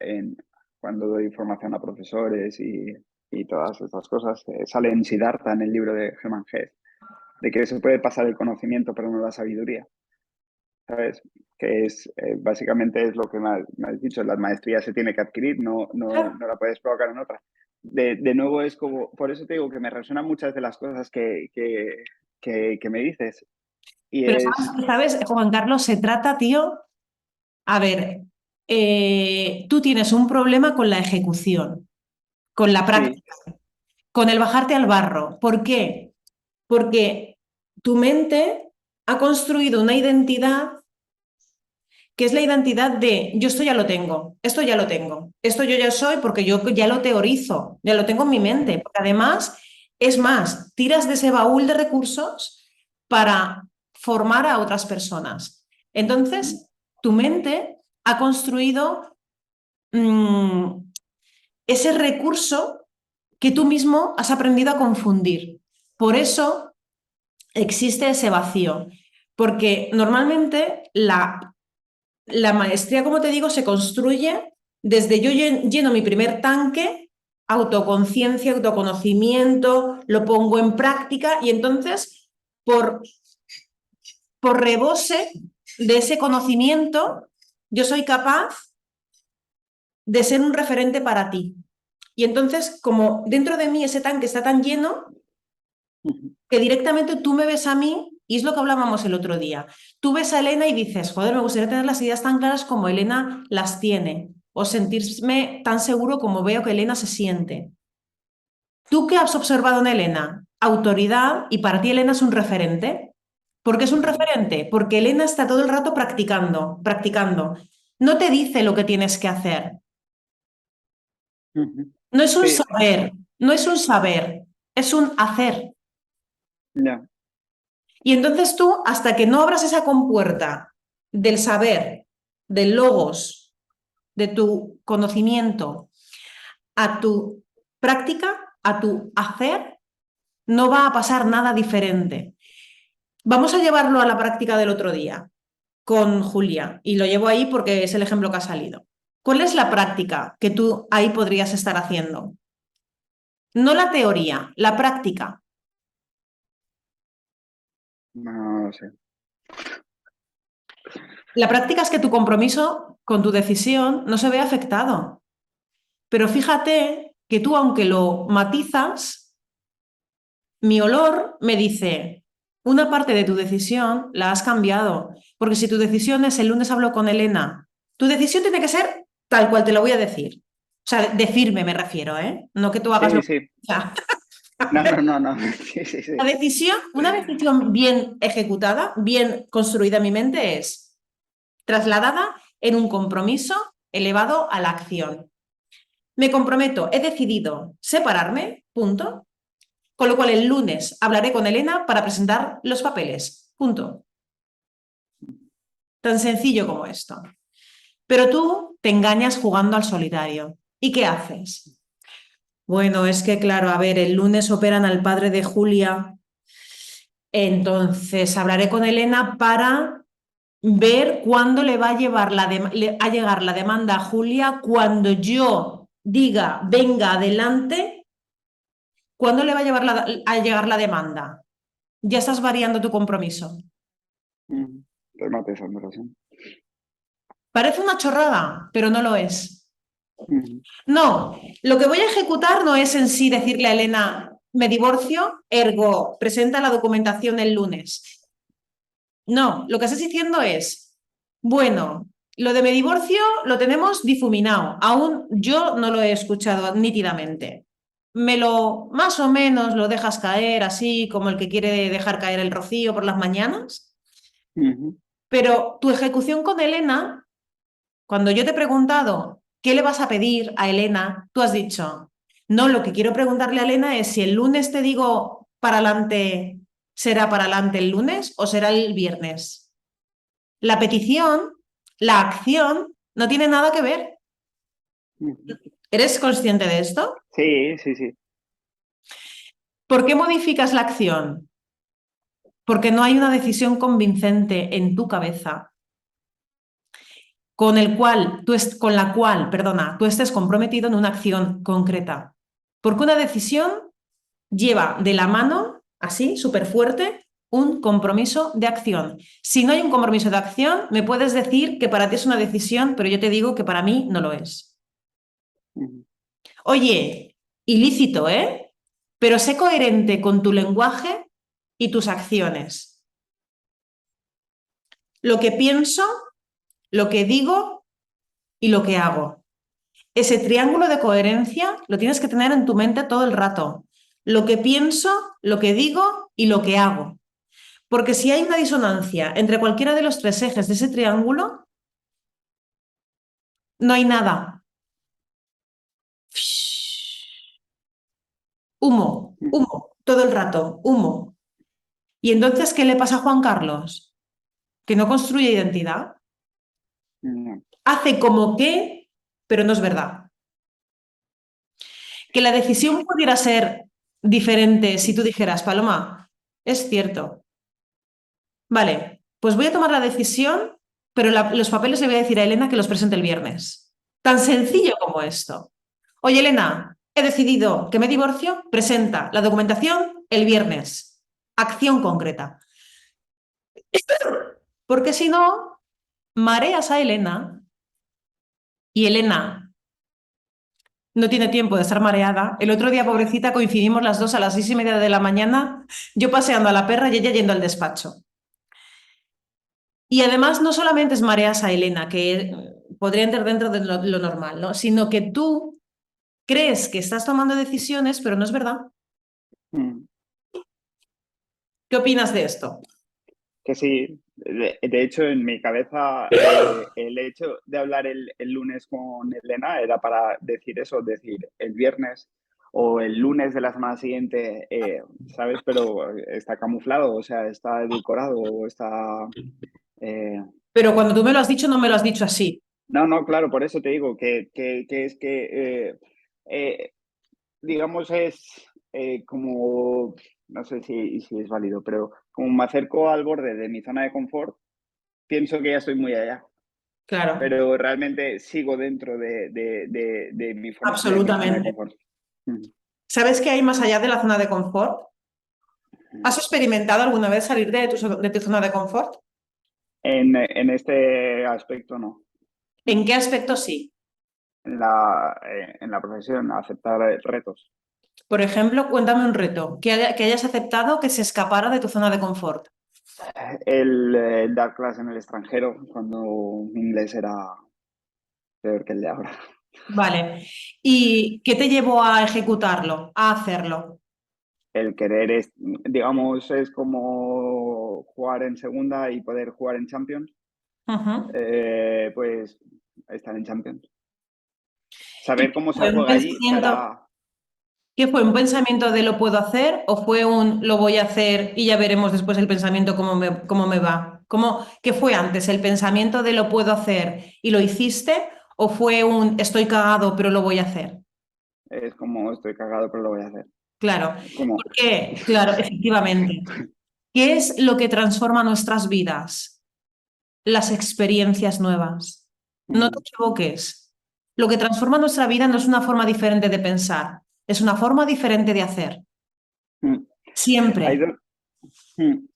cuando doy formación a profesores y todas estas cosas sale en Siddhartha, en el libro de Hermann Hesse, de que se puede pasar el conocimiento pero no la sabiduría, ¿sabes? Que es básicamente es lo que me has dicho, la maestría se tiene que adquirir, no la puedes provocar en otra. De nuevo es como, por eso te digo que me resuenan muchas de las cosas que me dices. Y Pero es, sabes, Juan Carlos, se trata, tío, a ver, tú tienes un problema con la ejecución, con la sí, práctica, con el bajarte al barro. ¿Por qué? Porque tu mente ha construido una identidad que es la identidad de yo esto ya lo tengo, esto ya lo tengo, esto yo ya soy porque yo ya lo teorizo, ya lo tengo en mi mente. Porque además, es más, tiras de ese baúl de recursos para formar a otras personas. Entonces, tu mente ha construido mmm, ese recurso que tú mismo has aprendido a confundir. Por eso existe ese vacío, porque normalmente la maestría, como te digo, se construye desde yo lleno mi primer tanque, autoconciencia, autoconocimiento, lo pongo en práctica y entonces por, por rebose de ese conocimiento yo soy capaz de ser un referente para ti. Y entonces, como dentro de mí ese tanque está tan lleno, que directamente tú me ves a mí, y es lo que hablábamos el otro día, tú ves a Elena y dices, joder, me gustaría tener las ideas tan claras como Elena las tiene, o sentirme tan seguro como veo que Elena se siente. ¿Tú qué has observado en Elena? Autoridad, y para ti Elena es un referente. ¿Por qué es un referente? Porque Elena está todo el rato practicando, practicando. No te dice lo que tienes que hacer. No es un sí, saber, no es un saber, es un hacer. ya. Y entonces tú, hasta que no abras esa compuerta del saber, del logos, de tu conocimiento, a tu práctica, a tu hacer, no va a pasar nada diferente. Vamos a llevarlo a la práctica del otro día con Julia, y lo llevo ahí porque es el ejemplo que ha salido. ¿Cuál es la práctica que tú ahí podrías estar haciendo? No la teoría, la práctica. No sé. La práctica es que tu compromiso con tu decisión no se ve afectado. Pero fíjate que tú, aunque lo matizas, mi olor me dice, una parte de tu decisión la has cambiado, porque si tu decisión es el lunes hablo con Elena, tu decisión tiene que ser tal cual te lo voy a decir. O sea, decirme me refiero, ¿eh? No que tú hagas lo Sí, que... sí. O sea, No, no, no, no. Sí, sí, la sí. decisión, una decisión bien ejecutada, bien construida en mi mente es trasladada en un compromiso elevado a la acción. Me comprometo, he decidido separarme, punto. Con lo cual el lunes hablaré con Elena para presentar los papeles. Punto. Tan sencillo como esto. Pero tú te engañas jugando al solitario. ¿Y qué haces? Bueno, es que claro, a ver, el lunes operan al padre de Julia, entonces hablaré con Elena para ver cuándo le va a a llegar la demanda a Julia cuando yo diga, venga adelante, ¿cuándo le va a a llegar la demanda? Ya estás variando tu compromiso. Remate esa conversación. Parece una chorrada, pero no lo es. Ujú, No, lo que voy a ejecutar no es en sí decirle a Elena, me divorcio, ergo, presenta la documentación el lunes. No, lo que estás diciendo es, bueno, lo de mi divorcio lo tenemos difuminado. Aún yo no lo he escuchado nítidamente. Más o menos lo dejas caer así como el que quiere dejar caer el rocío por las mañanas. ujú, Pero tu ejecución con Elena, cuando yo te he preguntado qué le vas a pedir a Elena, tú has dicho, no, lo que quiero preguntarle a Elena es si el lunes te digo para adelante, ¿será para adelante el lunes o será el viernes? La petición, la acción, no tiene nada que ver. ujú. ¿Eres consciente de esto? Sí, sí, sí. ¿Por qué modificas la acción? Porque no hay una decisión convincente en tu cabeza con la cual, perdona, tú estés comprometido en una acción concreta. Porque una decisión lleva de la mano, así, súper fuerte, un compromiso de acción. Si no hay un compromiso de acción, me puedes decir que para ti es una decisión, pero yo te digo que para mí no lo es. Ujú, Oye, ilícito, ¿eh? Pero sé coherente con tu lenguaje y tus acciones. Lo que pienso, lo que digo y lo que hago. Ese triángulo de coherencia lo tienes que tener en tu mente todo el rato. Lo que pienso, lo que digo y lo que hago. Porque si hay una disonancia entre cualquiera de los tres ejes de ese triángulo, no hay nada. Humo, ujú. humo, todo el rato, humo. ¿Y entonces qué le pasa a Juan Carlos? Que no construye identidad. No, Hace como que, pero no es verdad. Que la decisión pudiera ser diferente si tú dijeras, Paloma, es cierto. Vale, pues voy a tomar la decisión, pero los papeles le voy a decir a Elena que los presente el viernes. Tan sencillo como esto. Oye, Elena, he decidido que me divorcio, presenta la documentación el viernes. Acción concreta. Porque si no, mareas a Elena y Elena no tiene tiempo de estar mareada. El otro día, pobrecita, coincidimos las dos a las 6:30 de la mañana, yo paseando a la perra y ella yendo al despacho. Y además, no solamente es mareas a Elena, que podría entrar dentro de lo normal, ¿no? Sino que tú crees que estás tomando decisiones, pero no es verdad. mm. ¿Qué opinas de esto? Que sí, de hecho en mi cabeza el hecho de hablar el lunes con Elena era para decir eso, decir el viernes o el lunes de la semana siguiente, ¿sabes? Pero está camuflado, o sea, está edulcorado o está... eh, Pero cuando tú me lo has dicho, no me lo has dicho así. No, no, claro, por eso te digo que es que, eh, digamos, es como, no sé si es válido, pero como me acerco al borde de mi zona de confort, pienso que ya estoy muy allá, Claro, pero realmente sigo dentro de mi zona de absolutamente. confort. Ujú. ¿Sabes qué hay más allá de la zona de confort? ¿Has experimentado alguna vez salir de tu zona de confort? En este aspecto, no. ¿En qué aspecto sí? En la profesión, aceptar retos. Por ejemplo, cuéntame un reto que hayas aceptado que se escapara de tu zona de confort. El dar clase en el extranjero, cuando mi inglés era peor que el de ahora. Vale. ¿Y qué te llevó a ejecutarlo, a hacerlo? El querer es, digamos, es como jugar en segunda y poder jugar en Champions. Ujú. Pues estar en Champions. Saber cómo se Pero juega allí para... ¿Qué fue? ¿Un pensamiento de lo puedo hacer o fue un lo voy a hacer y ya veremos después el pensamiento cómo me va? ¿Qué fue antes? ¿El pensamiento de lo puedo hacer y lo hiciste o fue un estoy cagado pero lo voy a hacer? Es como estoy cagado, pero lo voy a hacer. Claro, Como... porque, claro, efectivamente. ¿Qué es lo que transforma nuestras vidas? Las experiencias nuevas. No te Mm, equivoques. Lo que transforma nuestra vida no es una forma diferente de pensar, es una forma diferente de hacer. mm. Hay, Siempre. do-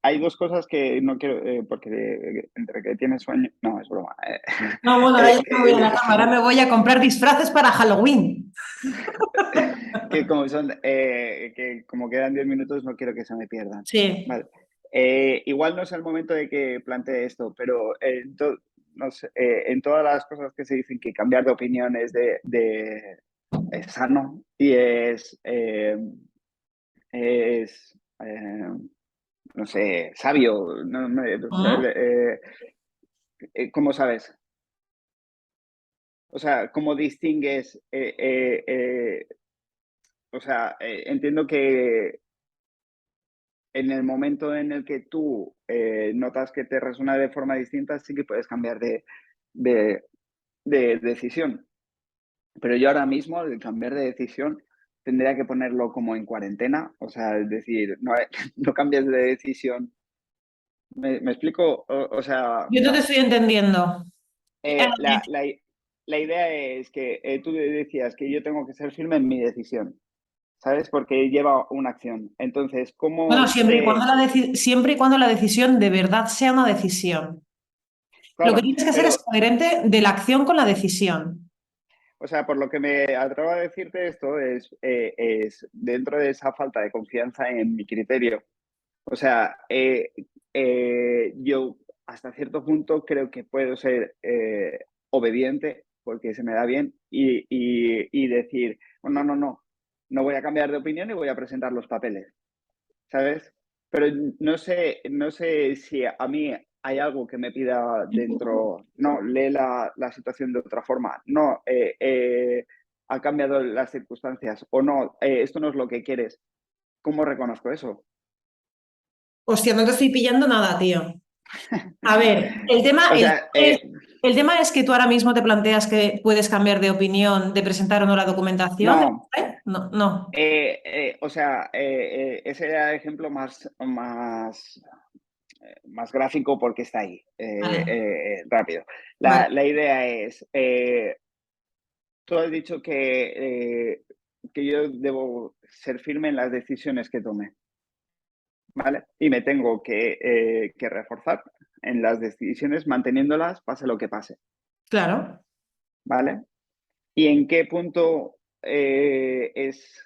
hay dos cosas que no quiero, porque entre que tienes sueño, no, es broma. No, bueno, ahora Eh, ya me voy a la eh, cama, ahora me voy a comprar disfraces para Halloween. que como son, que como quedan 10 minutos, no quiero que se me pierdan. Sí. Vale. Igual no es el momento de que plantee esto, pero no sé, en todas las cosas que se dicen que cambiar de opinión es sano y es no sé, sabio, ¿Mm? ¿cómo sabes? O sea, ¿cómo distingues? O sea, entiendo que en el momento en el que tú notas que te resuena de forma distinta, sí que puedes cambiar de, de decisión. Pero yo ahora mismo, al cambiar de decisión, tendría que ponerlo como en cuarentena. O sea, es decir, no, no cambies de decisión. ¿Me explico? O sea, Yo no te estoy entendiendo. Eh, eh, la, la, la idea es que tú decías que yo tengo que ser firme en mi decisión, ¿sabes? Porque lleva una acción. Entonces, ¿cómo Bueno, sé? siempre y cuando la decisión de verdad sea una decisión. Lo que Claro, tienes que hacer es pero, coherente de la acción con la decisión. o sea, por lo que me atrevo a decirte esto es dentro de esa falta de confianza en mi criterio. O sea, yo hasta cierto punto creo que puedo ser obediente porque se me da bien y decir, "Oh, no, no, no, no voy a cambiar de opinión y voy a presentar los papeles, ¿sabes? Pero no sé si a mí hay algo que me pida dentro, no, lee la situación de otra forma, no, ha cambiado las circunstancias o no, esto no es lo que quieres. ¿Cómo reconozco eso? Hostia, no te estoy pillando nada, tío. A ver, O sea, el tema es que tú ahora mismo te planteas que puedes cambiar de opinión, de presentar o no la documentación. no, No, no. o sea, ese era el ejemplo más gráfico porque está ahí, Vale, rápido. vale. La idea es, tú has dicho que yo debo ser firme en las decisiones que tome, ¿vale? Y me tengo que reforzar en las decisiones manteniéndolas pase lo que pase, Claro. ¿vale? ¿Y en qué punto es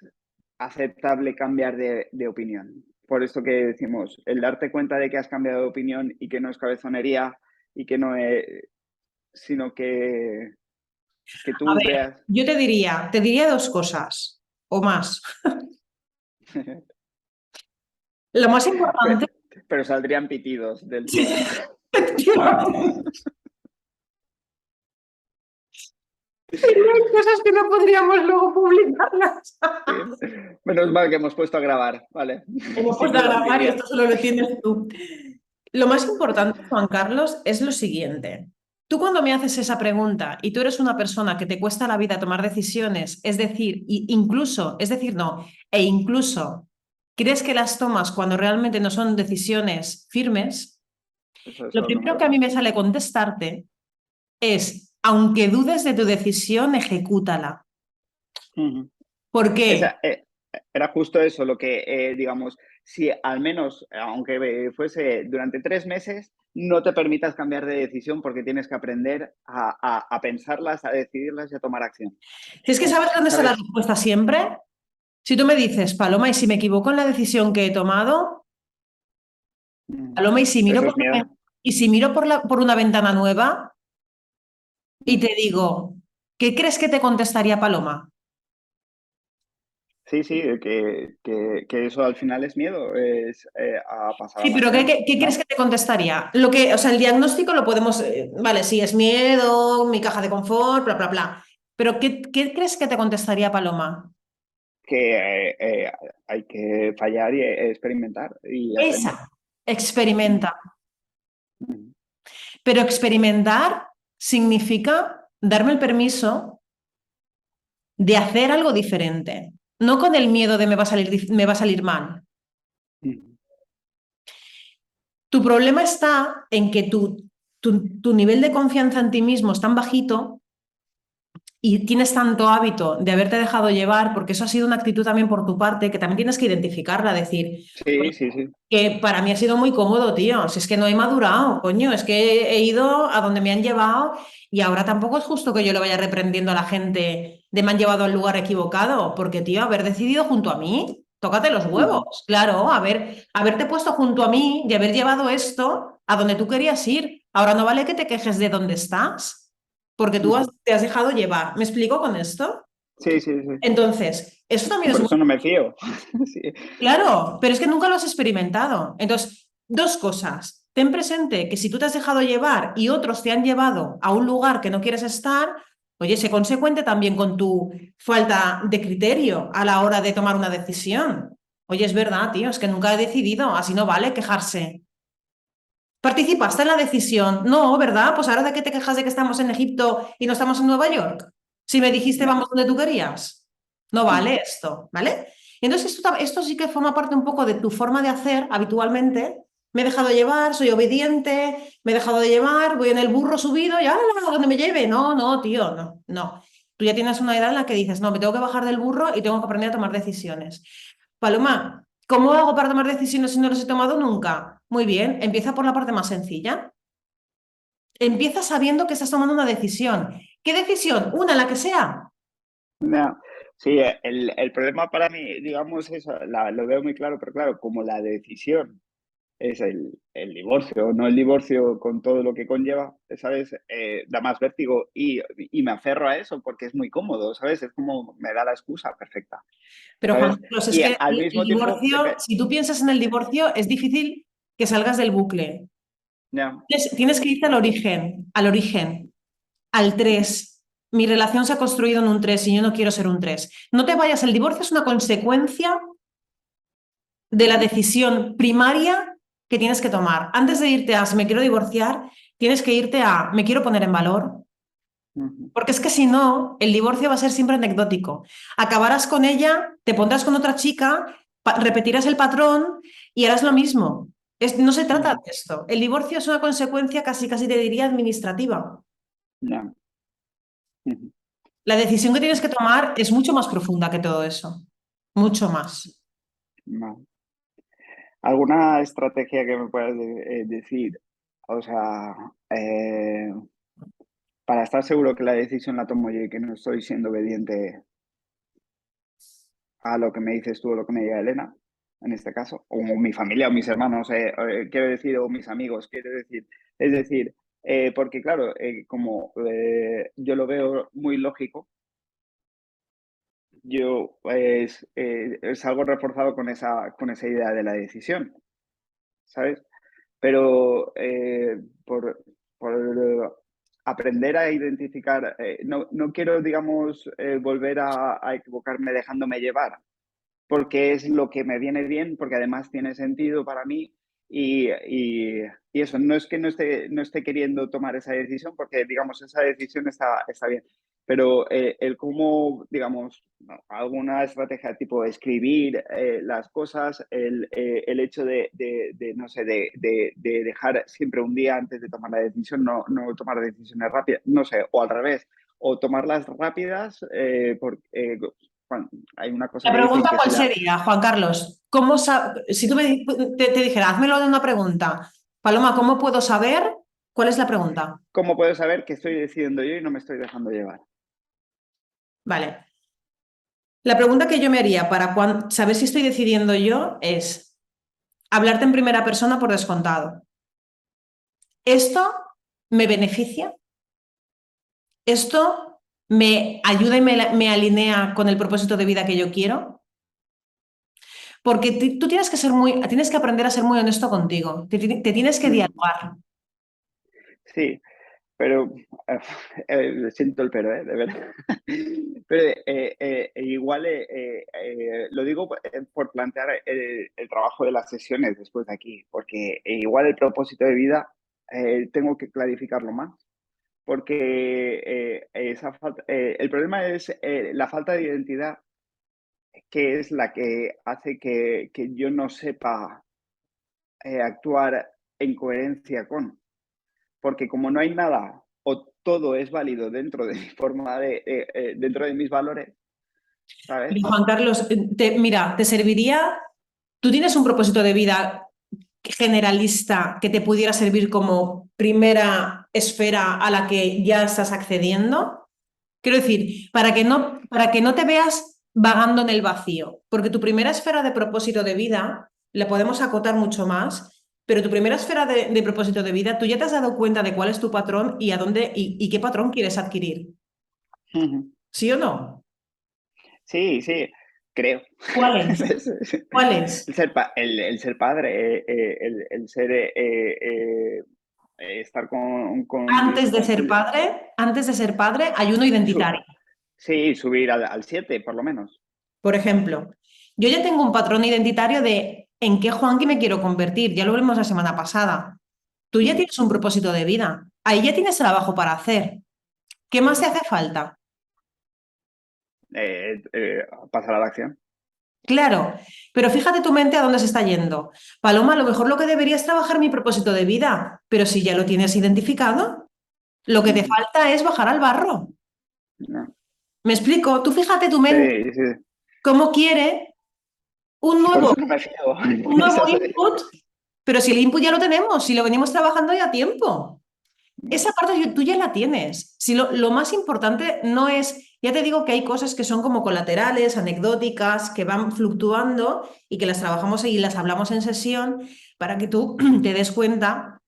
aceptable cambiar de opinión? Por esto que decimos, el darte cuenta de que has cambiado de opinión y que no es cabezonería y que no es, sino que A tú ver, veas. yo te diría dos cosas o más. Lo más importante. Pero saldrían pitidos del todo. Hay cosas que no podríamos luego publicarlas. Sí. Menos mal que hemos puesto a grabar, ¿vale? Hemos Si puesto no a lo grabar y diría. esto solo lo tienes tú. Lo más importante, Juan Carlos, es lo siguiente. Tú cuando me haces esa pregunta y tú eres una persona que te cuesta la vida tomar decisiones, es decir, incluso, es decir, no, e incluso crees que las tomas cuando realmente no son decisiones firmes, Eso es lo a lo primero que a mejor. mí me sale contestarte es, aunque dudes de tu decisión, ejecútala. Ujú. ¿Por qué? Esa, era justo eso, lo que, digamos, si al menos, aunque fuese durante 3 meses, no te permitas cambiar de decisión porque tienes que aprender a pensarlas, a decidirlas y a tomar acción. Si es que sabes dónde está la ¿Sabes? respuesta siempre, si tú me dices, Paloma, y si me equivoco en la decisión que he tomado, Paloma, y si miro Eso por es miedo. y si miro por una ventana nueva y Mm. te digo, ¿qué crees que te contestaría Paloma? Sí, sí, que eso al final es miedo, es a pasar a Sí, la pero acción, ¿qué crees que ¿no? te contestaría? Lo que, o sea, el diagnóstico lo podemos, vale, sí, es miedo, mi caja de confort, bla, bla, bla. Pero ¿qué crees que te contestaría Paloma? que hay que fallar y experimentar y aprender. Esa, experimenta. Ujú. Pero experimentar significa darme el permiso de hacer algo diferente, no con el miedo de me va a salir mal. Ujú. Tu problema está en que tu nivel de confianza en ti mismo es tan bajito y tienes tanto hábito de haberte dejado llevar, porque eso ha sido una actitud también por tu parte, que también tienes que identificarla, decir, Sí, sí, sí. que para mí ha sido muy cómodo, tío. Si es que no he madurado, coño, es que he ido a donde me han llevado y ahora tampoco es justo que yo le vaya reprendiendo a la gente de me han llevado al lugar equivocado, porque, tío, haber decidido junto a mí, tócate los Ujú. huevos, claro, haberte puesto junto a mí y haber llevado esto a donde tú querías ir. Ahora no vale que te quejes de dónde estás, porque Ujú. te has dejado llevar. ¿Me explico con esto? Sí, sí, sí. Entonces, eso también es Por muy eso no me fío. Sí. claro, pero es que nunca lo has experimentado. Entonces, dos cosas. Ten presente que si tú te has dejado llevar y otros te han llevado a un lugar que no quieres estar, oye, sé consecuente también con tu falta de criterio a la hora de tomar una decisión. Oye, es verdad, tío, es que nunca he decidido, así no vale quejarse. ¿Participaste en la decisión? No, ¿verdad? Pues ahora de qué te quejas de que estamos en Egipto y no estamos en Nueva York. Si me dijiste Ya. vamos donde tú querías. No Ujú. vale esto, ¿vale? Entonces esto sí que forma parte un poco de tu forma de hacer habitualmente. Me he dejado llevar, soy obediente, me he dejado de llevar, voy en el burro subido y ¡ah, donde me lleve! No, no, tío, no, no. Tú ya tienes una edad en la que dices, no, me tengo que bajar del burro y tengo que aprender a tomar decisiones. Paloma, ¿cómo hago para tomar decisiones si no las he tomado nunca? Muy bien, empieza por la parte más sencilla. Empieza sabiendo que estás tomando una decisión. ¿Qué decisión? Una, la que sea. No. Sí, el problema para mí, digamos, eso, lo veo muy claro, pero claro, como la decisión es el divorcio, no el divorcio con todo lo que conlleva, ¿sabes? Da más vértigo y me aferro a eso porque es muy cómodo, ¿sabes? Es como me da la excusa perfecta, Pero Juan ¿sabes? Carlos, es Y que al el mismo tiempo, divorcio, si tú piensas en el divorcio, es difícil que salgas del bucle. ya, Tienes que irte al origen, al 3. Mi relación se ha construido en un 3 y yo no quiero ser un 3. No te vayas, el divorcio es una consecuencia de la decisión primaria que tienes que tomar. Antes de irte a si me quiero divorciar, tienes que irte a me quiero poner en valor. ujú, Porque es que si no, el divorcio va a ser siempre anecdótico. Acabarás con ella, te pondrás con otra chica, repetirás el patrón y harás lo mismo. No se trata ujú, de esto. El divorcio es una consecuencia casi, casi te diría administrativa. ya, ujú, La decisión que tienes que tomar es mucho más profunda que todo eso. Mucho más. no. ¿Alguna estrategia que me puedas decir? O sea, para estar seguro que la decisión la tomo yo y que no estoy siendo obediente a lo que me dices tú o lo que me diga Elena, en este caso, o mi familia o mis hermanos, quiero decir, o mis amigos, quiero decir. Es decir, porque claro, como yo lo veo muy lógico, yo es algo reforzado con esa idea de la decisión, ¿sabes? Pero por aprender a identificar, no quiero, digamos, volver a equivocarme dejándome llevar, porque es lo que me viene bien, porque además tiene sentido para mí y eso, no es que no esté queriendo tomar esa decisión, porque digamos, esa decisión está bien, pero el cómo, digamos, no, alguna estrategia tipo escribir las cosas, el hecho no sé, de dejar siempre un día antes de tomar la decisión, no tomar decisiones rápidas, no sé, o al revés, o tomarlas rápidas, hay una cosa La que dicen pregunta, que ¿cuál si sería, Juan Carlos? Si tú te dijeras, házmelo de una pregunta. Paloma, ¿cómo puedo saber cuál es la pregunta? ¿cómo puedo saber que estoy decidiendo yo y no me estoy dejando llevar? Vale. La pregunta que yo me haría para saber si estoy decidiendo yo es hablarte en primera persona por descontado. ¿Esto me beneficia? ¿Esto me ayuda y me alinea con el propósito de vida que yo quiero? Porque tú tienes que aprender a ser muy honesto contigo. Te tienes que Mm, dialogar. sí, pero siento el pero, de verdad. Pero igual lo digo por plantear el trabajo de las sesiones después de aquí, porque igual el propósito de vida tengo que clarificarlo más, porque el problema es la falta de identidad, que es la que hace que yo no sepa actuar en coherencia con. Porque como no hay nada o todo es válido dentro de mi forma dentro de mis valores, ¿sabes? Juan Carlos, mira, te serviría, tú tienes un propósito de vida generalista que te pudiera servir como primera esfera a la que ya estás accediendo. Quiero decir, para que no te veas vagando en el vacío, porque tu primera esfera de propósito de vida la podemos acotar mucho más, pero tu primera esfera de propósito de vida, tú ya te has dado cuenta de cuál es tu patrón y a dónde y qué patrón quieres adquirir. Ujú. ¿Sí o no? Sí, sí, creo. ¿Cuál es? ¿Cuál es? El ser padre, el ser, estar con mis Antes de ser padre, hay uno su- identitario. sí, subir al 7, por lo menos. Por ejemplo, yo ya tengo un patrón identitario de en qué Juanqui me quiero convertir. Ya lo vimos la semana pasada. Tú ya Ujú. tienes un propósito de vida. Ahí ya tienes trabajo para hacer. ¿Qué más te hace falta? Pasar a la acción. Claro, pero fíjate tu mente a dónde se está yendo. Paloma, a lo mejor lo que deberías trabajar mi propósito de vida, pero si ya lo tienes identificado, lo que te Ujú. falta es bajar al barro. No. ¿Me explico? Tú fíjate tu mente Sí, sí. cómo quiere un Por nuevo, eso no me fío. un nuevo input, pero si el input ya lo tenemos, si lo venimos trabajando ya a tiempo. Esa parte tú ya la tienes. Si lo más importante no es, ya te digo que hay cosas que son como colaterales, anecdóticas, que van fluctuando y que las trabajamos y las hablamos en sesión para que tú te des cuenta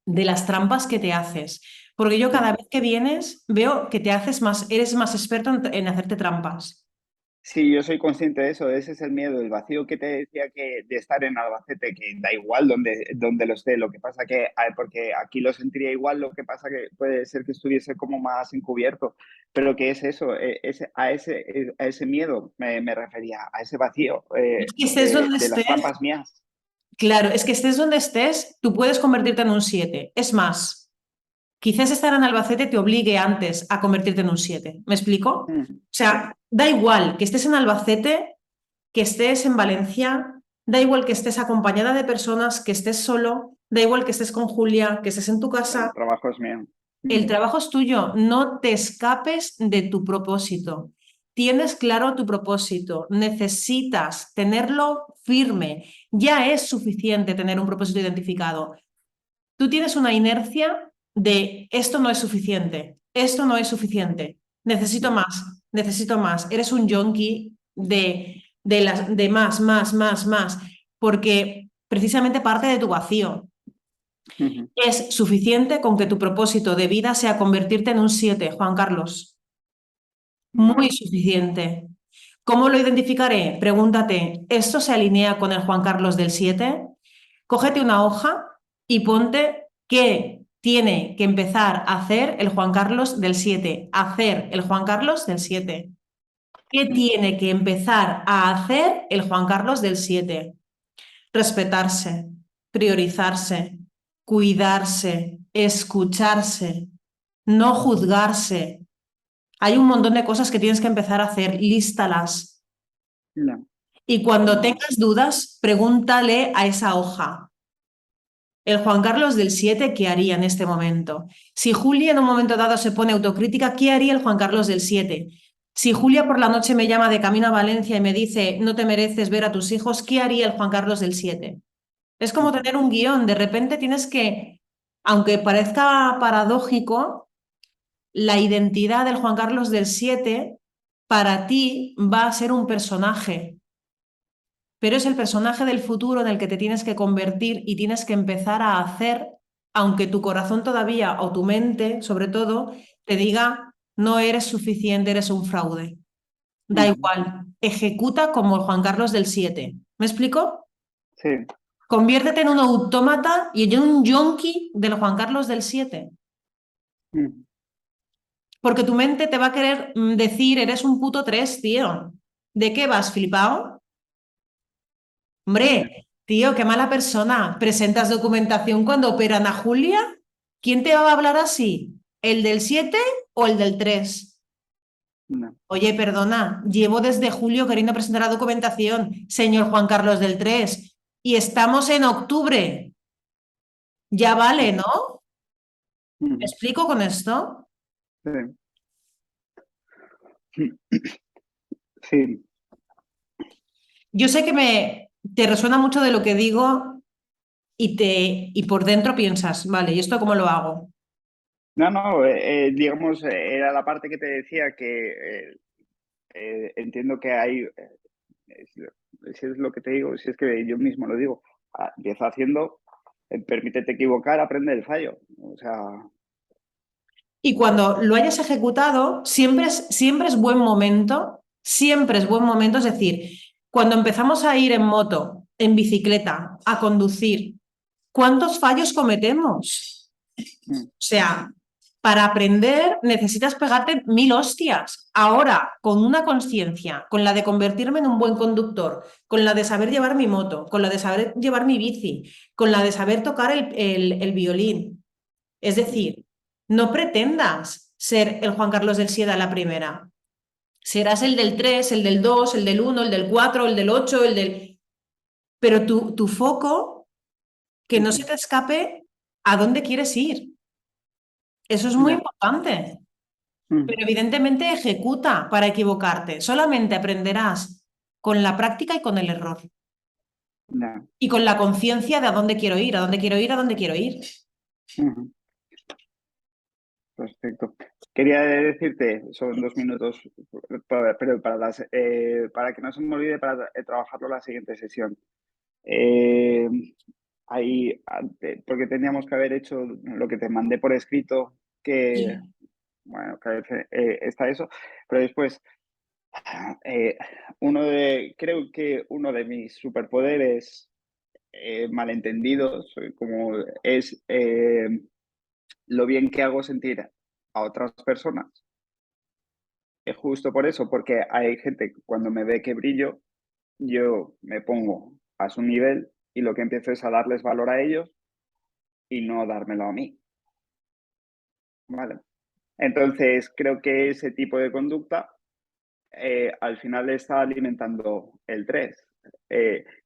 de las trampas que te haces. Porque yo cada vez que vienes veo que te haces más, eres más experto en hacerte trampas. Sí, yo soy consciente de eso, ese es el miedo, el vacío que te decía que de estar en Albacete, que da igual donde lo esté, lo que pasa que, porque aquí lo sentiría igual, lo que pasa que puede ser que estuviese como más encubierto, pero que es eso, a ese miedo me refería, a ese vacío Es que estés donde de las estés, trampas mías. claro, es que estés donde estés, tú puedes convertirte en un 7. Es más, quizás estar en Albacete te obligue antes a convertirte en un 7. ¿Me explico? O Sí, sea, da igual que estés en Albacete, que estés en Valencia, da igual que estés acompañada de personas, que estés solo, da igual que estés con Julia, que estés en tu casa. el trabajo es mío. El trabajo es tuyo, no te escapes de tu propósito. Tienes claro tu propósito, necesitas tenerlo firme. Ya es suficiente tener un propósito identificado. Tú tienes una inercia de esto no es suficiente, esto no es suficiente, necesito más, necesito más. Eres un yonki de más, más, más, más, porque precisamente parte de tu vacío. Es suficiente con que tu propósito de vida sea convertirte en un 7, Juan Carlos. Muy Vale. suficiente. ¿Cómo lo identificaré? Pregúntate, ¿esto se alinea con el Juan Carlos del 7? Cógete una hoja y ponte qué tiene que empezar a hacer el Juan Carlos del 7. Hacer el Juan Carlos del 7. ¿Qué tiene que empezar a hacer el Juan Carlos del 7? Respetarse, priorizarse, cuidarse, escucharse, no juzgarse. Hay un montón de cosas que tienes que empezar a hacer, lístalas. No, Y cuando vale. tengas dudas, pregúntale a esa hoja. El Juan Carlos del 7, ¿qué haría en este momento? Si Julia en un momento dado se pone autocrítica, ¿qué haría el Juan Carlos del 7? Si Julia por la noche me llama de camino a Valencia y me dice, no te mereces ver a tus hijos, ¿qué haría el Juan Carlos del 7? Es como tener un guión, de repente tienes que, aunque parezca paradójico, la identidad del Juan Carlos del 7 para ti va a ser un personaje, pero es el personaje del futuro en el que te tienes que convertir y tienes que empezar a hacer, aunque tu corazón todavía o tu mente, sobre todo, te diga, no eres suficiente, eres un fraude. Da igual, ejecuta como el Juan Carlos del 7. ¿Me explico? Sí, Conviértete en un autómata y en un yonki del Juan Carlos del 7. mm, Porque tu mente te va a querer decir, eres un puto 3, tío. ¿De qué vas, flipado? ya, Hombre, tío, qué mala persona. ¿Presentas documentación cuando operan a Julia? ¿Quién te va a hablar así? ¿El del 7 o el del 3? no, Oye, perdona, llevo desde julio queriendo presentar la documentación, señor Juan Carlos del 3, y estamos en octubre. Ya vale, mm, ¿no? ¿Me mm, explico con esto? sí, sí. Yo sé que te resuena mucho de lo que digo y por dentro piensas, vale, ¿y esto cómo lo hago? No, no, digamos, era la parte que te decía que entiendo que hay, es, si es lo que te digo, si es que yo mismo lo digo, empieza haciendo, permítete equivocar, aprende el fallo. O sea, Y cuando lo hayas ejecutado, siempre es buen momento, siempre es buen momento, es decir, cuando empezamos a ir en moto, en bicicleta, a conducir, ¿cuántos fallos cometemos? mm, O sea, para aprender necesitas pegarte 1000 hostias. Ahora, con una conciencia, con la de convertirme en un buen conductor, con la de saber llevar mi moto, con la de saber llevar mi bici, con la de saber tocar el violín. Es decir, no pretendas ser el Juan Carlos del Sieda a la primera. Serás el del 3, el del 2, el del 1, el del 4, el del 8, el del... Pero tu foco, que no se mm, te escape a dónde quieres ir. Eso es muy ya, importante. mm, Pero evidentemente ejecuta para equivocarte. Solamente aprenderás con la práctica y con el error. ya, Y con la conciencia de a dónde quiero ir, a dónde quiero ir, a dónde quiero ir. mm, perfecto. Quería decirte, son 2 minutos, pero para que no se me olvide, para trabajarlo la siguiente sesión. Eh, porque teníamos que haber hecho lo que te mandé por escrito, que, Sí. bueno, que está eso, pero después, eh, creo que uno de mis superpoderes malentendidos, como es lo bien que hago sentir a otras personas. Es justo por eso, porque hay gente que cuando me ve que brillo, yo me pongo a su nivel y lo que empiezo es a darles valor a ellos y no dármelo a mí, ¿vale? Entonces, creo que ese tipo de conducta al final está alimentando el 3.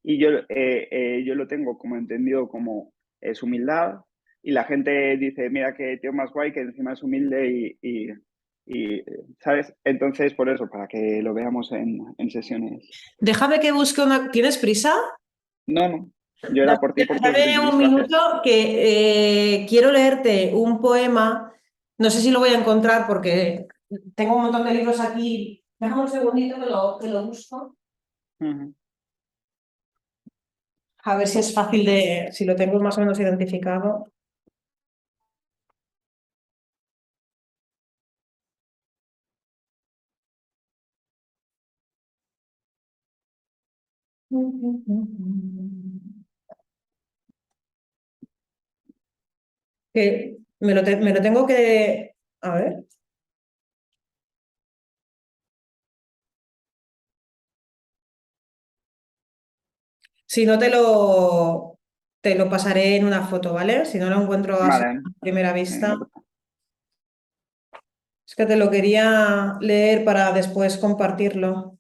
Yo lo tengo como entendido como es humildad y la gente dice, mira qué tío más guay que encima es humilde ¿sabes? Entonces, por eso, para que lo veamos en sesiones. Déjame que busque una... ¿Tienes prisa? No, no, yo era por ti porque Dame un visto haces. minuto que quiero leerte un poema. No sé si lo voy a encontrar porque tengo un montón de libros aquí. Déjame un segundito que lo busco. Ujú. A ver si es fácil de, si lo tengo más o menos identificado. Que me lo tengo que... A ver. Si no te lo pasaré en una foto, ¿vale? Si no lo encuentro así Vale, a primera no vista. pasa Es que te lo quería leer para después compartirlo.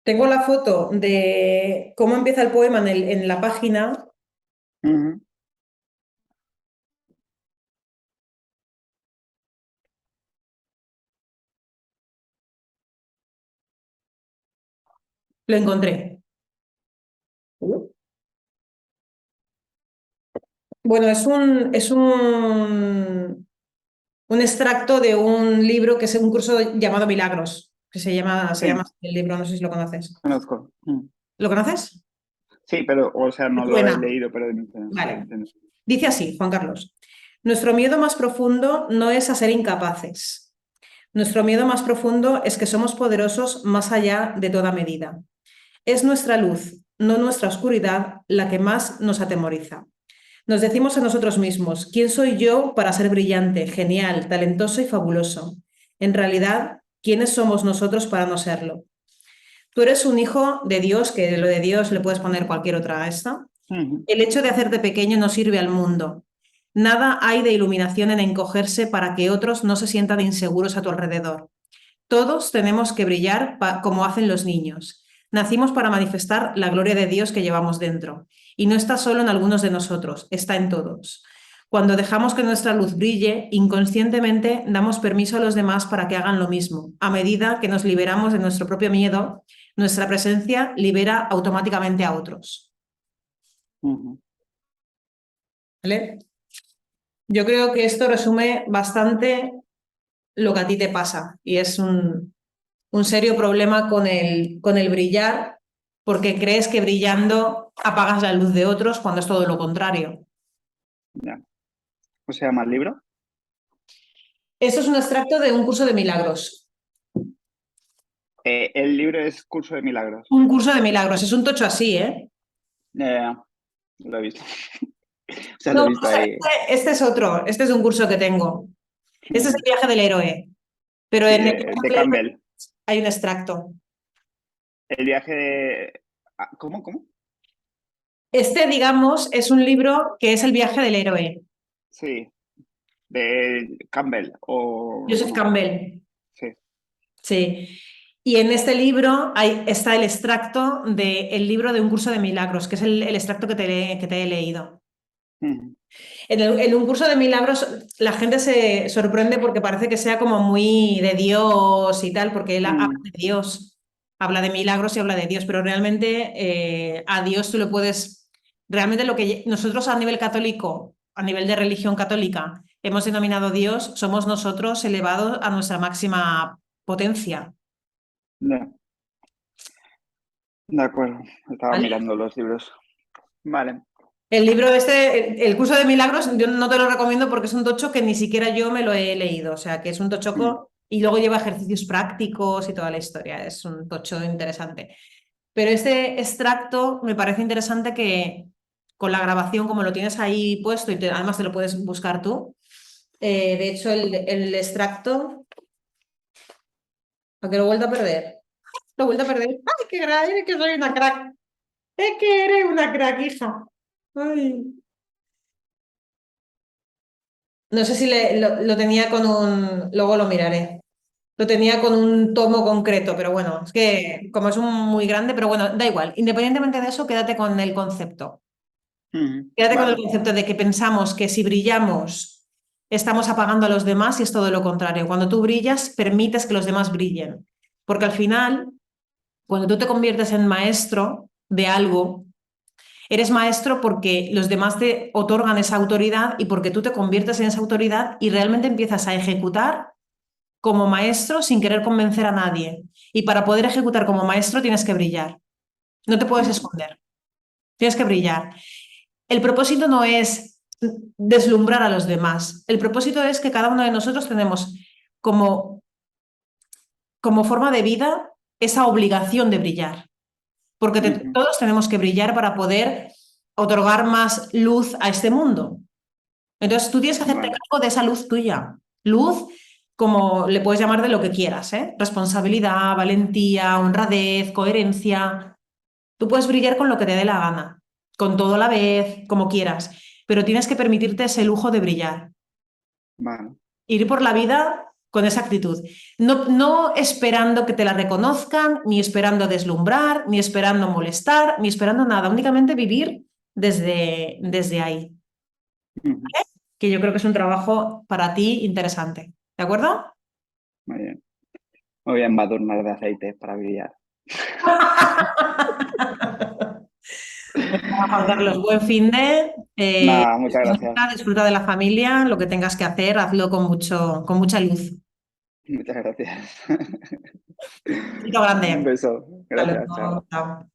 Tengo la foto de cómo empieza el poema en la página. Ujú. Lo encontré. Bueno, un extracto de un libro que es un curso llamado Milagros, que se llama Sí, así el libro, no sé si lo conoces. conozco. ¿Lo conoces? Sí, pero, o sea, ¿Te no lo he suena? leído, pero sí, Vale. entiendo. Dice así, Juan Carlos. Nuestro miedo más profundo no es a ser incapaces. Nuestro miedo más profundo es que somos poderosos más allá de toda medida. Es nuestra luz, no nuestra oscuridad, la que más nos atemoriza. Nos decimos a nosotros mismos, ¿quién soy yo para ser brillante, genial, talentoso y fabuloso? En realidad, ¿quiénes somos nosotros para no serlo? Tú eres un hijo de Dios, que lo de Dios le puedes poner cualquier otra a esta. Ujú. El hecho de hacerte pequeño no sirve al mundo. Nada hay de iluminación en encogerse para que otros no se sientan inseguros a tu alrededor. Todos tenemos que brillar como hacen los niños. Nacimos para manifestar la gloria de Dios que llevamos dentro. Y no está solo en algunos de nosotros, está en todos. Cuando dejamos que nuestra luz brille, inconscientemente damos permiso a los demás para que hagan lo mismo. A medida que nos liberamos de nuestro propio miedo, nuestra presencia libera automáticamente a otros. Ujú. ¿Vale? Yo creo que esto resume bastante lo que a ti te pasa y es un serio problema con el brillar, porque crees que brillando apagas la luz de otros cuando es todo lo contrario. Ya. ¿Cómo se llama el libro? Esto es un extracto de un curso de milagros. El libro es Curso de Milagros. Un curso de milagros, es un tocho así, ¿eh? Eh, lo he visto. O sea, lo No, he visto ahí. este es otro, este es un curso que tengo. Este es el Ujú. viaje del héroe, pero Sí, en el viaje de del héroe Campbell. hay un extracto. El viaje de... ¿Cómo? ¿Cómo? Este, digamos, es un libro que es el viaje del héroe. Sí, de Campbell o Joseph no. Campbell. Sí. Sí. Y en este libro está el extracto del libro de un curso de milagros, que es el extracto que te he leído. Ujú. En un curso de milagros la gente se sorprende porque parece que sea como muy de Dios y tal, porque él habla Mm, de Dios, habla de milagros y habla de Dios, pero realmente a Dios tú le puedes, realmente lo que nosotros a nivel católico, a nivel de religión católica, hemos denominado Dios, somos nosotros elevados a nuestra máxima potencia. ya, de acuerdo. Estaba ¿Vale? mirando los libros. Vale. El libro este, el curso de milagros, yo no te lo recomiendo porque es un tocho que ni siquiera yo me lo he leído, o sea, que es un Mm, tochoco y luego lleva ejercicios prácticos y toda la historia, es un tocho interesante. Pero este extracto me parece interesante que con la grabación, como lo tienes ahí puesto y además te lo puedes buscar tú, de hecho el extracto, porque lo he vuelto a perder, lo he vuelto a perder. ¡Ay, qué gran! Es que soy una crack! ¡Es que eres una crack, hija! ¡Ay! No sé si lo tenía con un, luego lo miraré. Lo tenía con un tomo concreto, pero bueno, es que como es un muy grande, pero bueno, da igual. Independientemente de eso, quédate con el concepto. Quédate con el vale. concepto de que pensamos que si brillamos estamos apagando a los demás y es todo lo contrario. Cuando tú brillas, permites que los demás brillen. Porque al final, cuando tú te conviertes en maestro de algo, eres maestro porque los demás te otorgan esa autoridad y porque tú te conviertes en esa autoridad y realmente empiezas a ejecutar como maestro sin querer convencer a nadie. Y para poder ejecutar como maestro tienes que brillar. No te puedes Ujú. esconder. Tienes que brillar. El propósito no es deslumbrar a los demás. El propósito es que cada uno de nosotros tenemos como, como forma de vida esa obligación de brillar. Porque Ujú. todos tenemos que brillar para poder otorgar más luz a este mundo. Entonces tú tienes que hacerte Vale, cargo de esa luz tuya. Luz, como le puedes llamar de lo que quieras, ¿eh? Responsabilidad, valentía, honradez, coherencia. Tú puedes brillar con lo que te dé la gana, con todo a la vez, como quieras, pero tienes que permitirte ese lujo de brillar. vale. Ir por la vida con esa actitud. No esperando que te la reconozcan, ni esperando deslumbrar, ni esperando molestar, ni esperando nada, únicamente vivir desde ahí, Ujú. que yo creo que es un trabajo para ti interesante. ¿De acuerdo? Muy bien. Muy bien, va a turnar de aceite para brillar. Bueno, Juan Carlos, buen fin de. Nada, muchas gracias. Disfruta de la familia, lo que tengas que hacer, hazlo con mucha luz. Muchas gracias. Besito Un grande. beso. Hasta Gracias, luego. chao. Chao.